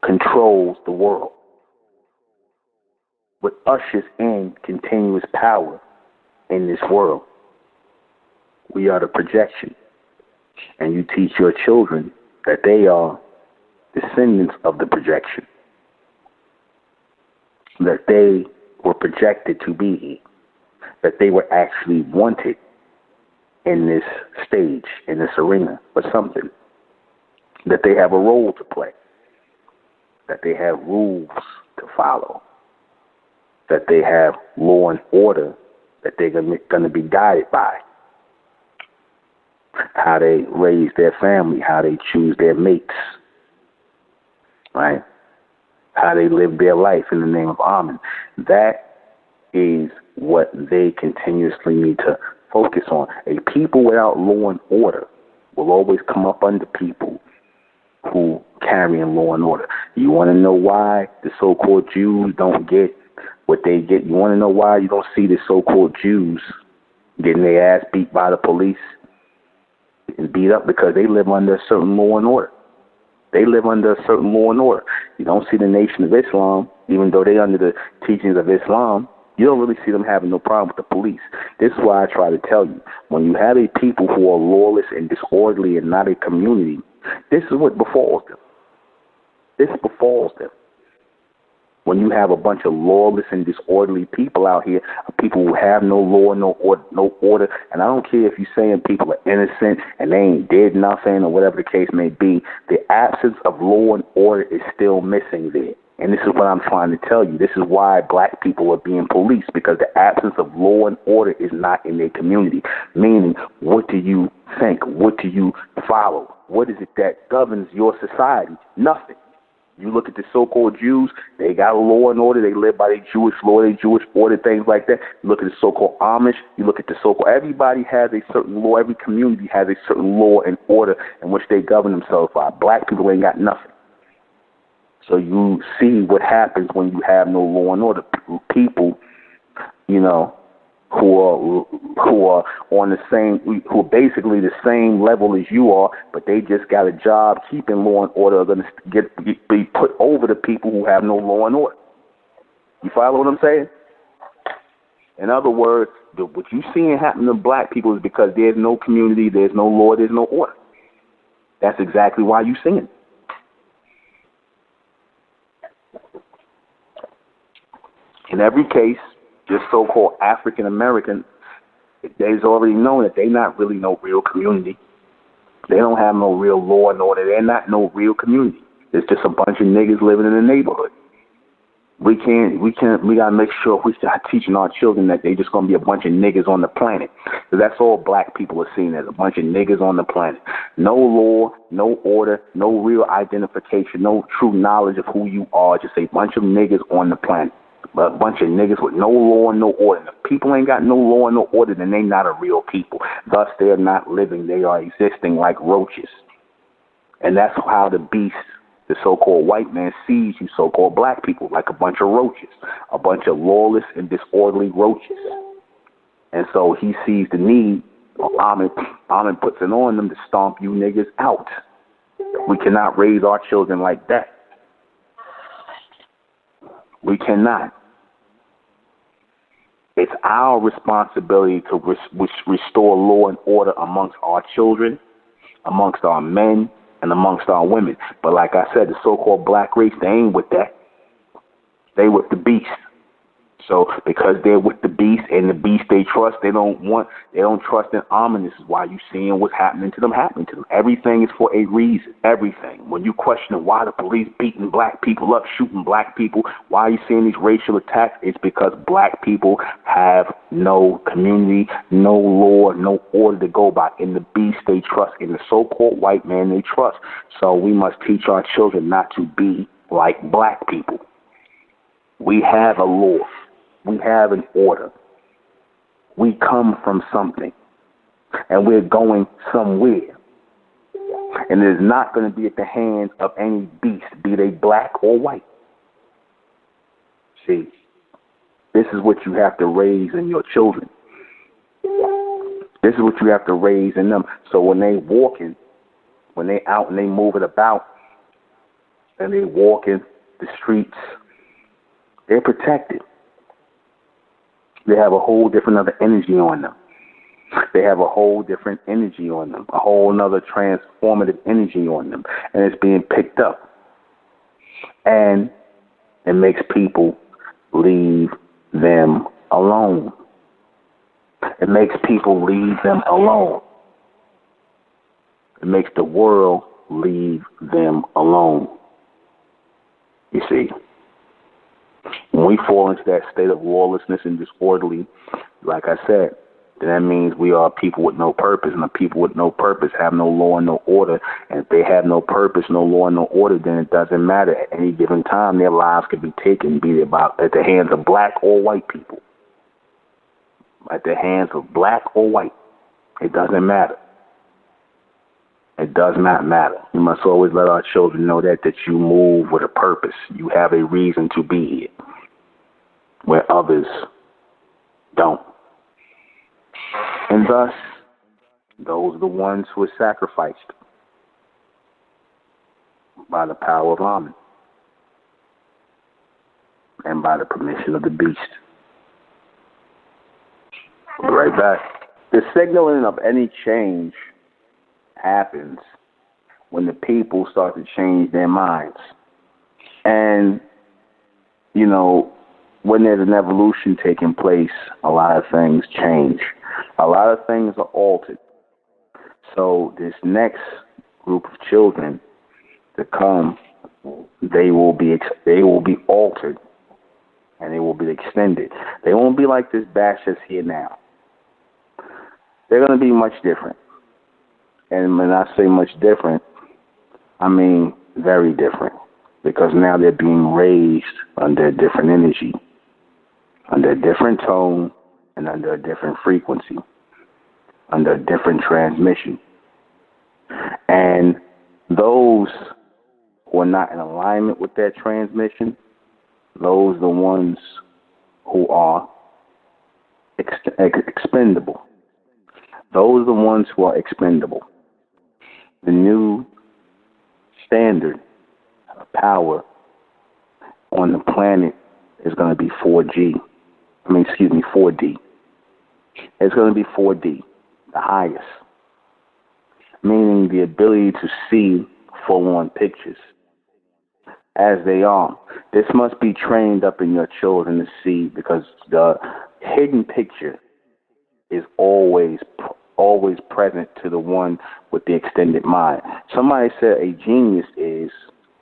controls the world, what ushers in continuous power in this world. We are the projection. And you teach your children that they are descendants of the projection, that they were projected to be, that they were actually wanted in this stage, in this arena, for something, that they have a role to play, that they have rules to follow, that they have law and order that they're going to be guided by, how they raise their family, how they choose their mates, right? How they live their life in the name of Amen. That is what they continuously need to focus on. A people without law and order will always come up under people who carry in law and order. You want to know why the so-called Jews don't get what they get? You want to know why you don't see the so-called Jews getting their ass beat by the police and beat up? Because they live under a certain law and order. They live under a certain law and order. You don't see the Nation of Islam, even though they under the teachings of Islam, you don't really see them having no problem with the police. This is why I try to tell you, when you have a people who are lawless and disorderly and not a community, this is what befalls them. This befalls them. When you have a bunch of lawless and disorderly people out here, people who have no law, no order, and I don't care if you're saying people are innocent and they ain't did nothing or whatever the case may be, the absence of law and order is still missing there. And this is what I'm trying to tell you. This is why black people are being policed, because the absence of law and order is not in their community. Meaning, what do you think? What do you follow? What is it that governs your society? Nothing. You look at the so-called Jews, they got a law and order. They live by their Jewish law, their Jewish order, things like that. You look at the so-called Amish. You look at the so-called, everybody has a certain law. Every community has a certain law and order in which they govern themselves by. Black people ain't got nothing. So you see what happens when you have no law and order. People, you know, who are on the same, who are basically the same level as you are, but they just got a job keeping law and order, are going to be put over the people who have no law and order. You follow what I'm saying? In other words, what you seeing happen to black people is because there's no community, there's no law, there's no order. That's exactly why you seeing it. In every case, just so-called African American, they's already known that they're not really no real community. They don't have no real law and order. They're not no real community. It's just a bunch of niggas living in the neighborhood. We gotta make sure we start teaching our children that they just gonna be a bunch of niggas on the planet. Because that's all black people are seen as, a bunch of niggas on the planet. No law, no order, no real identification, no true knowledge of who you are. Just a bunch of niggas on the planet. A bunch of niggas with no law and no order. If people ain't got no law and no order, then they not a real people. Thus, they're not living. They are existing like roaches. And that's how the beast The so-called white man sees you so-called black people like a bunch of roaches, a bunch of lawless and disorderly roaches. And so he sees the need, or Amen puts it on them to stomp you niggas out. We cannot raise our children like that. We cannot. It's our responsibility to restore law and order amongst our children, amongst our men, and amongst our women. But like I said, the so-called black race, they ain't with that. They with the beast. So because they're with the beast and the beast they trust, they don't trust in Amen. This is why you seeing what's happening to them. Everything is for a reason. Everything. When you question why the police beating black people up, shooting black people, why are you seeing these racial attacks? It's because black people have no community, no law, no order to go by. In the beast they trust, in the so-called white man they trust. So we must teach our children not to be like black people. We have a law. We have an order. We come from something, and we're going somewhere. And it is not going to be at the hands of any beast, be they black or white. See, this is what you have to raise in your children. This is what you have to raise in them. So when they walking, when they out and they moving about, and they walking the streets, they're protected. They have a whole different other energy on them. They have a whole different energy on them, a whole another transformative energy on them, and it's being picked up. And it makes people leave them alone. It makes people leave them alone. It makes the world leave them alone. You see? When we fall into that state of lawlessness and disorderly, like I said, then that means we are people with no purpose, and the people with no purpose have no law and no order. And if they have no purpose, no law and no order, then it doesn't matter. At any given time, their lives could be taken, be it at the hands of black or white people. At the hands of black or white. It doesn't matter. It does not matter. We must always let our children know that you move with a purpose. You have a reason to be here, where others don't. And thus, those are the ones who are sacrificed by the power of Amen and by the permission of the beast. We'll be right back. The signaling of any change happens when the people start to change their minds. And, when there's an evolution taking place, a lot of things change. A lot of things are altered. So this next group of children to come, they will be altered, and they will be extended. They won't be like this batch that's here now. They're going to be much different. And when I say much different, I mean very different. Because now they're being raised under a different energy, under a different tone, and under a different frequency, under a different transmission. And those who are not in alignment with that transmission, those are the ones who are expendable. Those are the ones who are expendable. The new standard of power on the planet is going to be 4D. It's going to be 4D, the highest, meaning the ability to see full-on pictures as they are. This must be trained up in your children to see, because the hidden picture is always present to the one with the extended mind. Somebody said a genius is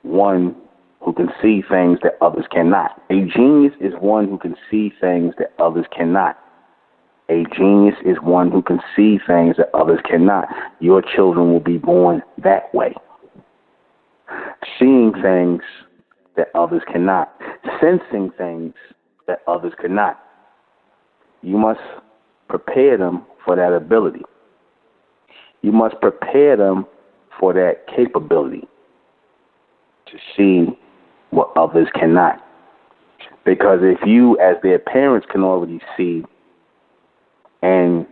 one who can see things that others cannot. A genius is one who can see things that others cannot. A genius is one who can see things that others cannot. Your children will be born that way. Seeing things that others cannot. Sensing things that others cannot. You must prepare them for that ability. You must prepare them for that capability. to see what others cannot. Because if you, as their parents, can already see and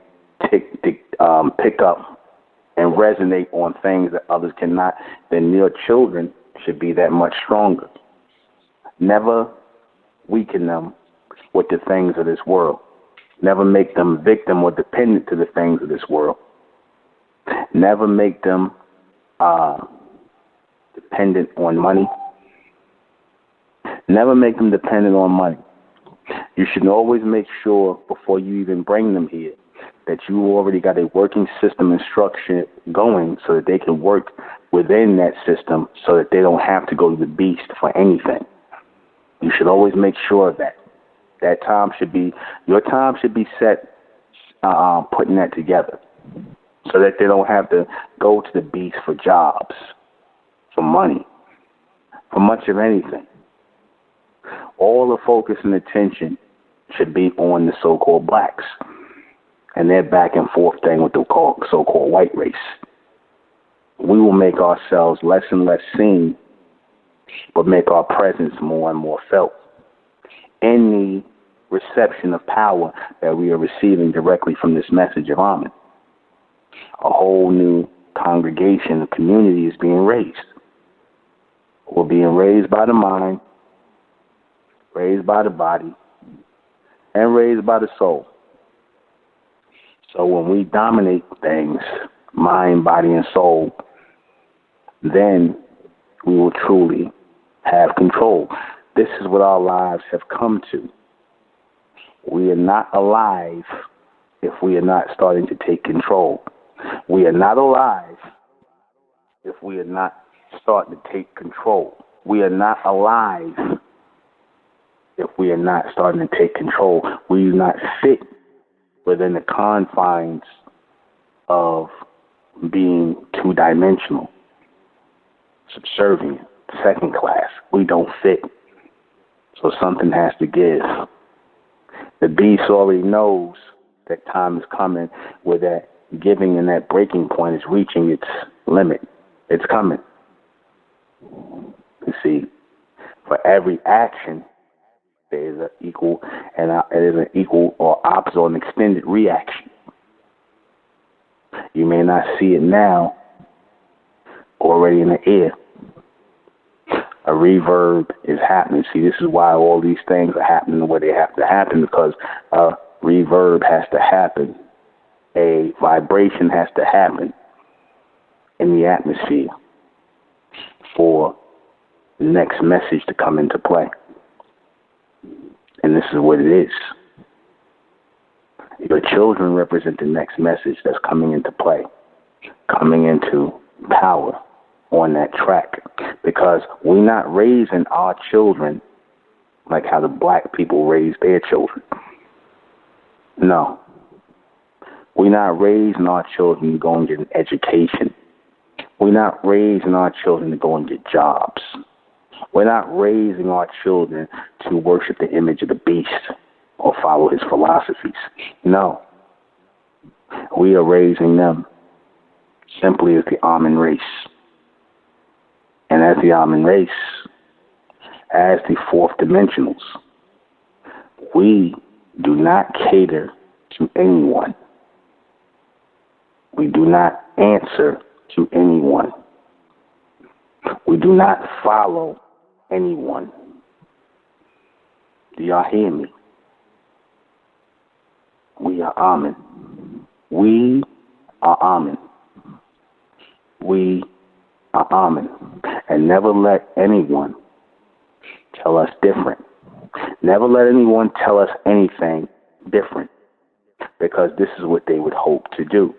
pick up and resonate on things that others cannot, then your children should be that much stronger. Never weaken them with the things of this world. Never make them victim or dependent to the things of this world. Never make them dependent on money. Never make them dependent on money. You should always make sure before you even bring them here that you already got a working system and structure going so that they can work within that system so that they don't have to go to the beast for anything. You should always make sure of that. That time should be, your time should be set putting that together so that they don't have to go to the beast for jobs, for money, for much of anything. All the focus and attention should be on the so-called blacks and their back and forth thing with the so-called white race. We will make ourselves less and less seen, but make our presence more and more felt in the reception of power that we are receiving directly from this message of Amen. A whole new congregation, a community is being raised. We're being raised by the mind, raised by the body, and raised by the soul. So when we dominate things, mind, body, and soul, then we will truly have control. This is what our lives have come to. We are not alive if we are not starting to take control. We are not alive if we are not starting to take control. We are not alive if we are not starting to take control. We do not fit within the confines of being two-dimensional, subservient, second class. We don't fit. So something has to give. The beast already knows that time is coming where that giving and that breaking point is reaching its limit. It's coming. You see, for every action, there is an equal and there is an equal or opposite or an extended reaction. You may not see it now, already in the air. A reverb is happening. See, this is why all these things are happening the way they have to happen, because a reverb has to happen. A vibration has to happen in the atmosphere for the next message to come into play. And this is what it is. Your children represent the next message that's coming into play, coming into power on that track. Because we're not raising our children like how the black people raise their children. No. We're not raising our children to go and get an education. We're not raising our children to go and get jobs. We're not raising our children to worship the image of the beast or follow his philosophies. No. We are raising them simply as the Amen race. And as the Amen race, as the fourth dimensionals, we do not cater to anyone. We do not answer to anyone. We do not follow anyone. Do y'all hear me? We are Amen. We are Amen. We are Amen. And never let anyone tell us different. Never let anyone tell us anything different, because this is what they would hope to do.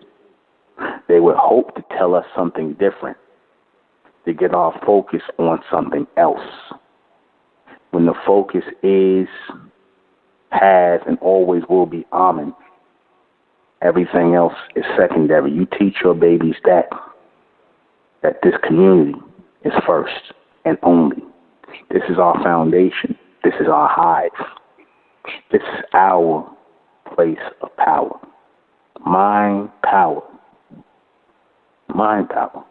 They would hope to tell us something different, to get our focus on something else. When the focus is, has, and always will be Amen, everything else is secondary. You teach your babies that this community is first and only. This is our foundation. This is our hive. This is our place of power. Mind power. Mind power.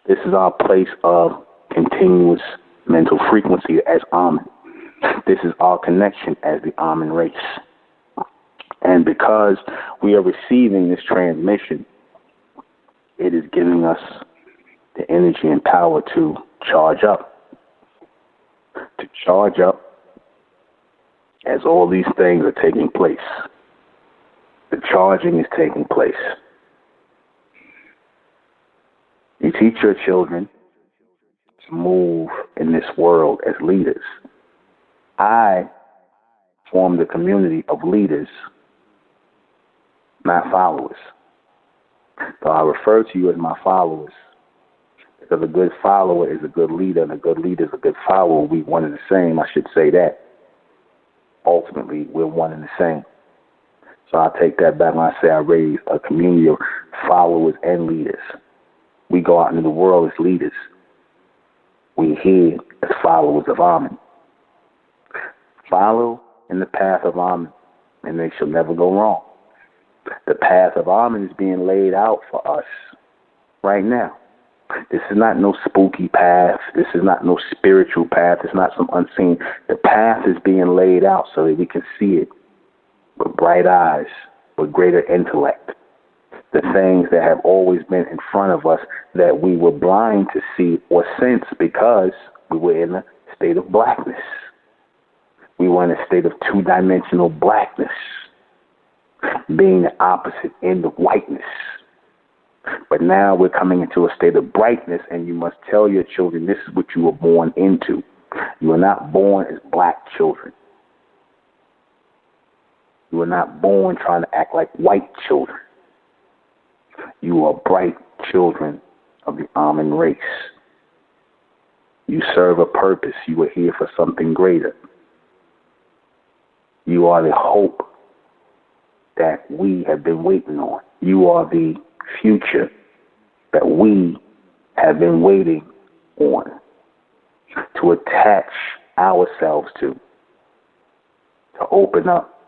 This is our place of continuous mental frequency as Amen. This is our connection as the Amen race. And because we are receiving this transmission, it is giving us the energy and power to charge up. To charge up as all these things are taking place. The charging is taking place. You teach your children to move in this world as leaders. I formed a community of leaders, not followers. So I refer to you as my followers because a good follower is a good leader and a good leader is a good follower. We one and the same. I should say that. Ultimately, we're one and the same. So I take that back when I say I raise a community of followers and leaders. We go out into the world as leaders. We here as followers of Amen. Follow in the path of Amen, and they shall never go wrong. The path of Amen is being laid out for us right now. This is not no spooky path. This is not no spiritual path. It's not some unseen. The path is being laid out so that we can see it with bright eyes, with greater intellect. The things that have always been in front of us that we were blind to see or sense because we were in a state of blackness. We were in a state of two-dimensional blackness, being the opposite end of whiteness. But now we're coming into a state of brightness, and you must tell your children this is what you were born into. You are not born as black children. You are not born trying to act like white children. You are bright children of the Amen race. You serve a purpose. You are here for something greater. You are the hope that we have been waiting on. You are the future that we have been waiting on to attach ourselves to open up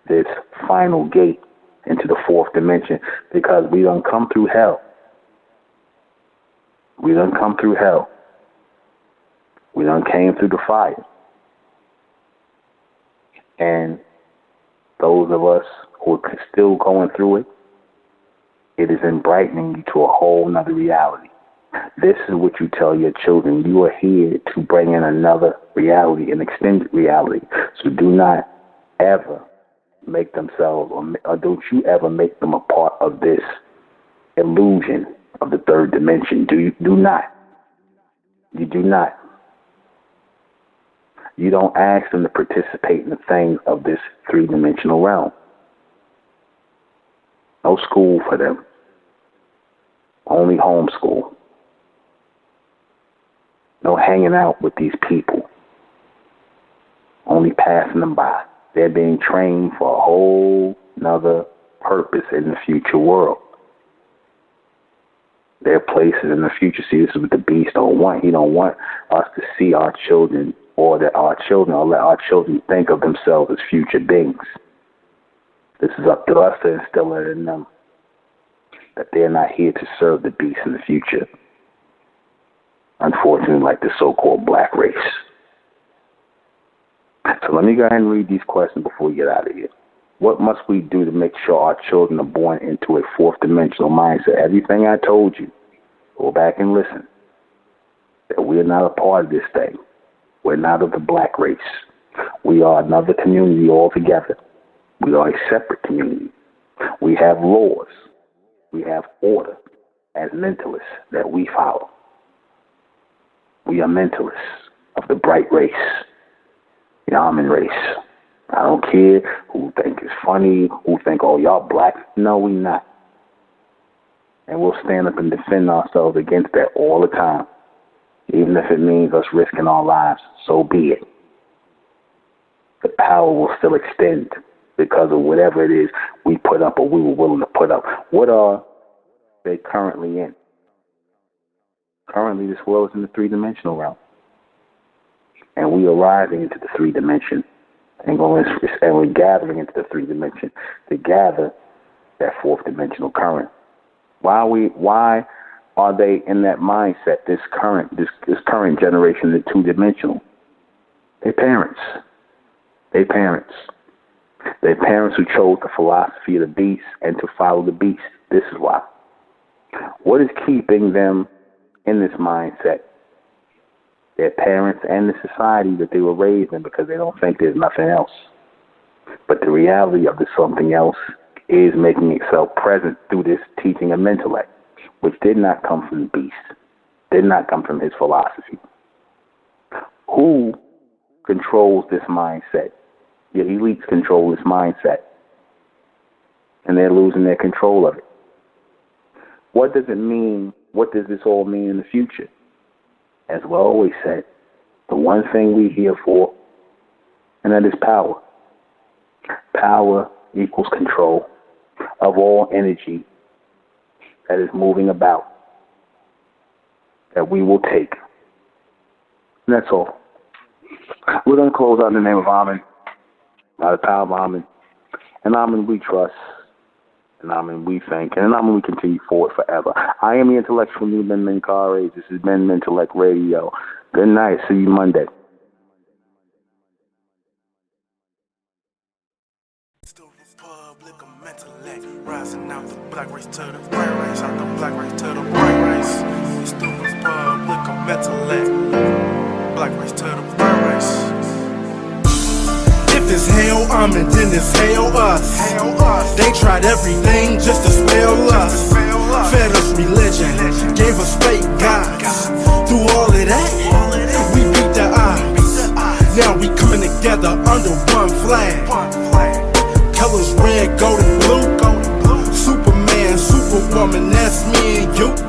this final gate into the fourth dimension, because we done come through hell. We done come through hell. We done came through the fire. And those of us who are still going through it, it is brightening you to a whole nother reality. This is what you tell your children. You are here to bring in another reality, an extended reality. So do not ever make themselves, or don't you ever make them a part of this illusion of the third dimension. Do not. You do not. You don't ask them to participate in the things of this three-dimensional realm. No school for them. Only homeschool. No hanging out with these people. Only passing them by. They're being trained for a whole nother purpose in the future world. There are places in the future. See, this is what the beast don't want. He don't want us to see our children, or that our children, or let our children think of themselves as future beings. This is up to us to instill it in them that they're not here to serve the beast in the future. Unfortunately, like the so-called black race. So let me go ahead and read these questions before we get out of here. What must we do to make sure our children are born into a fourth dimensional mindset? Everything I told you, go back and listen. That we are not a part of this thing. We're not of the black race. We are another community altogether. We are a separate community. We have laws. We have order as mentalists that we follow. We are mentalists of the bright race, the Amen race. I don't care who think it's funny, who think, oh, y'all black. No, we not. And we'll stand up and defend ourselves against that all the time. Even if it means us risking our lives, so be it. The power will still extend because of whatever it is we put up or we were willing to put up. What are they currently in? Currently, this world is in the three-dimensional realm. And we are rising into the three-dimension. And we're gathering into the three-dimension to gather that fourth-dimensional current. Why Are they in that mindset? This current generation, the two-dimensional. Their parents. Their parents who chose the philosophy of the beast and to follow the beast. This is why. What is keeping them in this mindset? Their parents and the society that they were raised in, because they don't think there's nothing else. But the reality of the something else is making itself present through this teaching of intellect, which did not come from the beast, did not come from his philosophy. Who controls this mindset? The elites control this mindset, and they're losing their control of it. What does it mean? What does this all mean in the future? As we always said, the one thing we're here for, and that is power. Power equals control of all energy that is moving about, that we will take. And that's all. We're going to close out in the name of Amen, by the power of Amen. And Amen we trust, and Amen we thank, and Amen we continue forward forever. I am the intellectual NUBEN MENKARAYZZ. This has been Intellect Radio. Good night. See you Monday. Republic of intellect, rising out the black race to the bright race, out the black race to the bright race. It's the Republic of intellect, black race to the bright race. If it's hell, then it's hell us. They tried everything just to spell us. Fed us religion, gave us fake gods. Through all of that, we beat the odds. Now we coming together under one flag. Colors red, gold, and blue. Superman, Superwoman, that's me and you.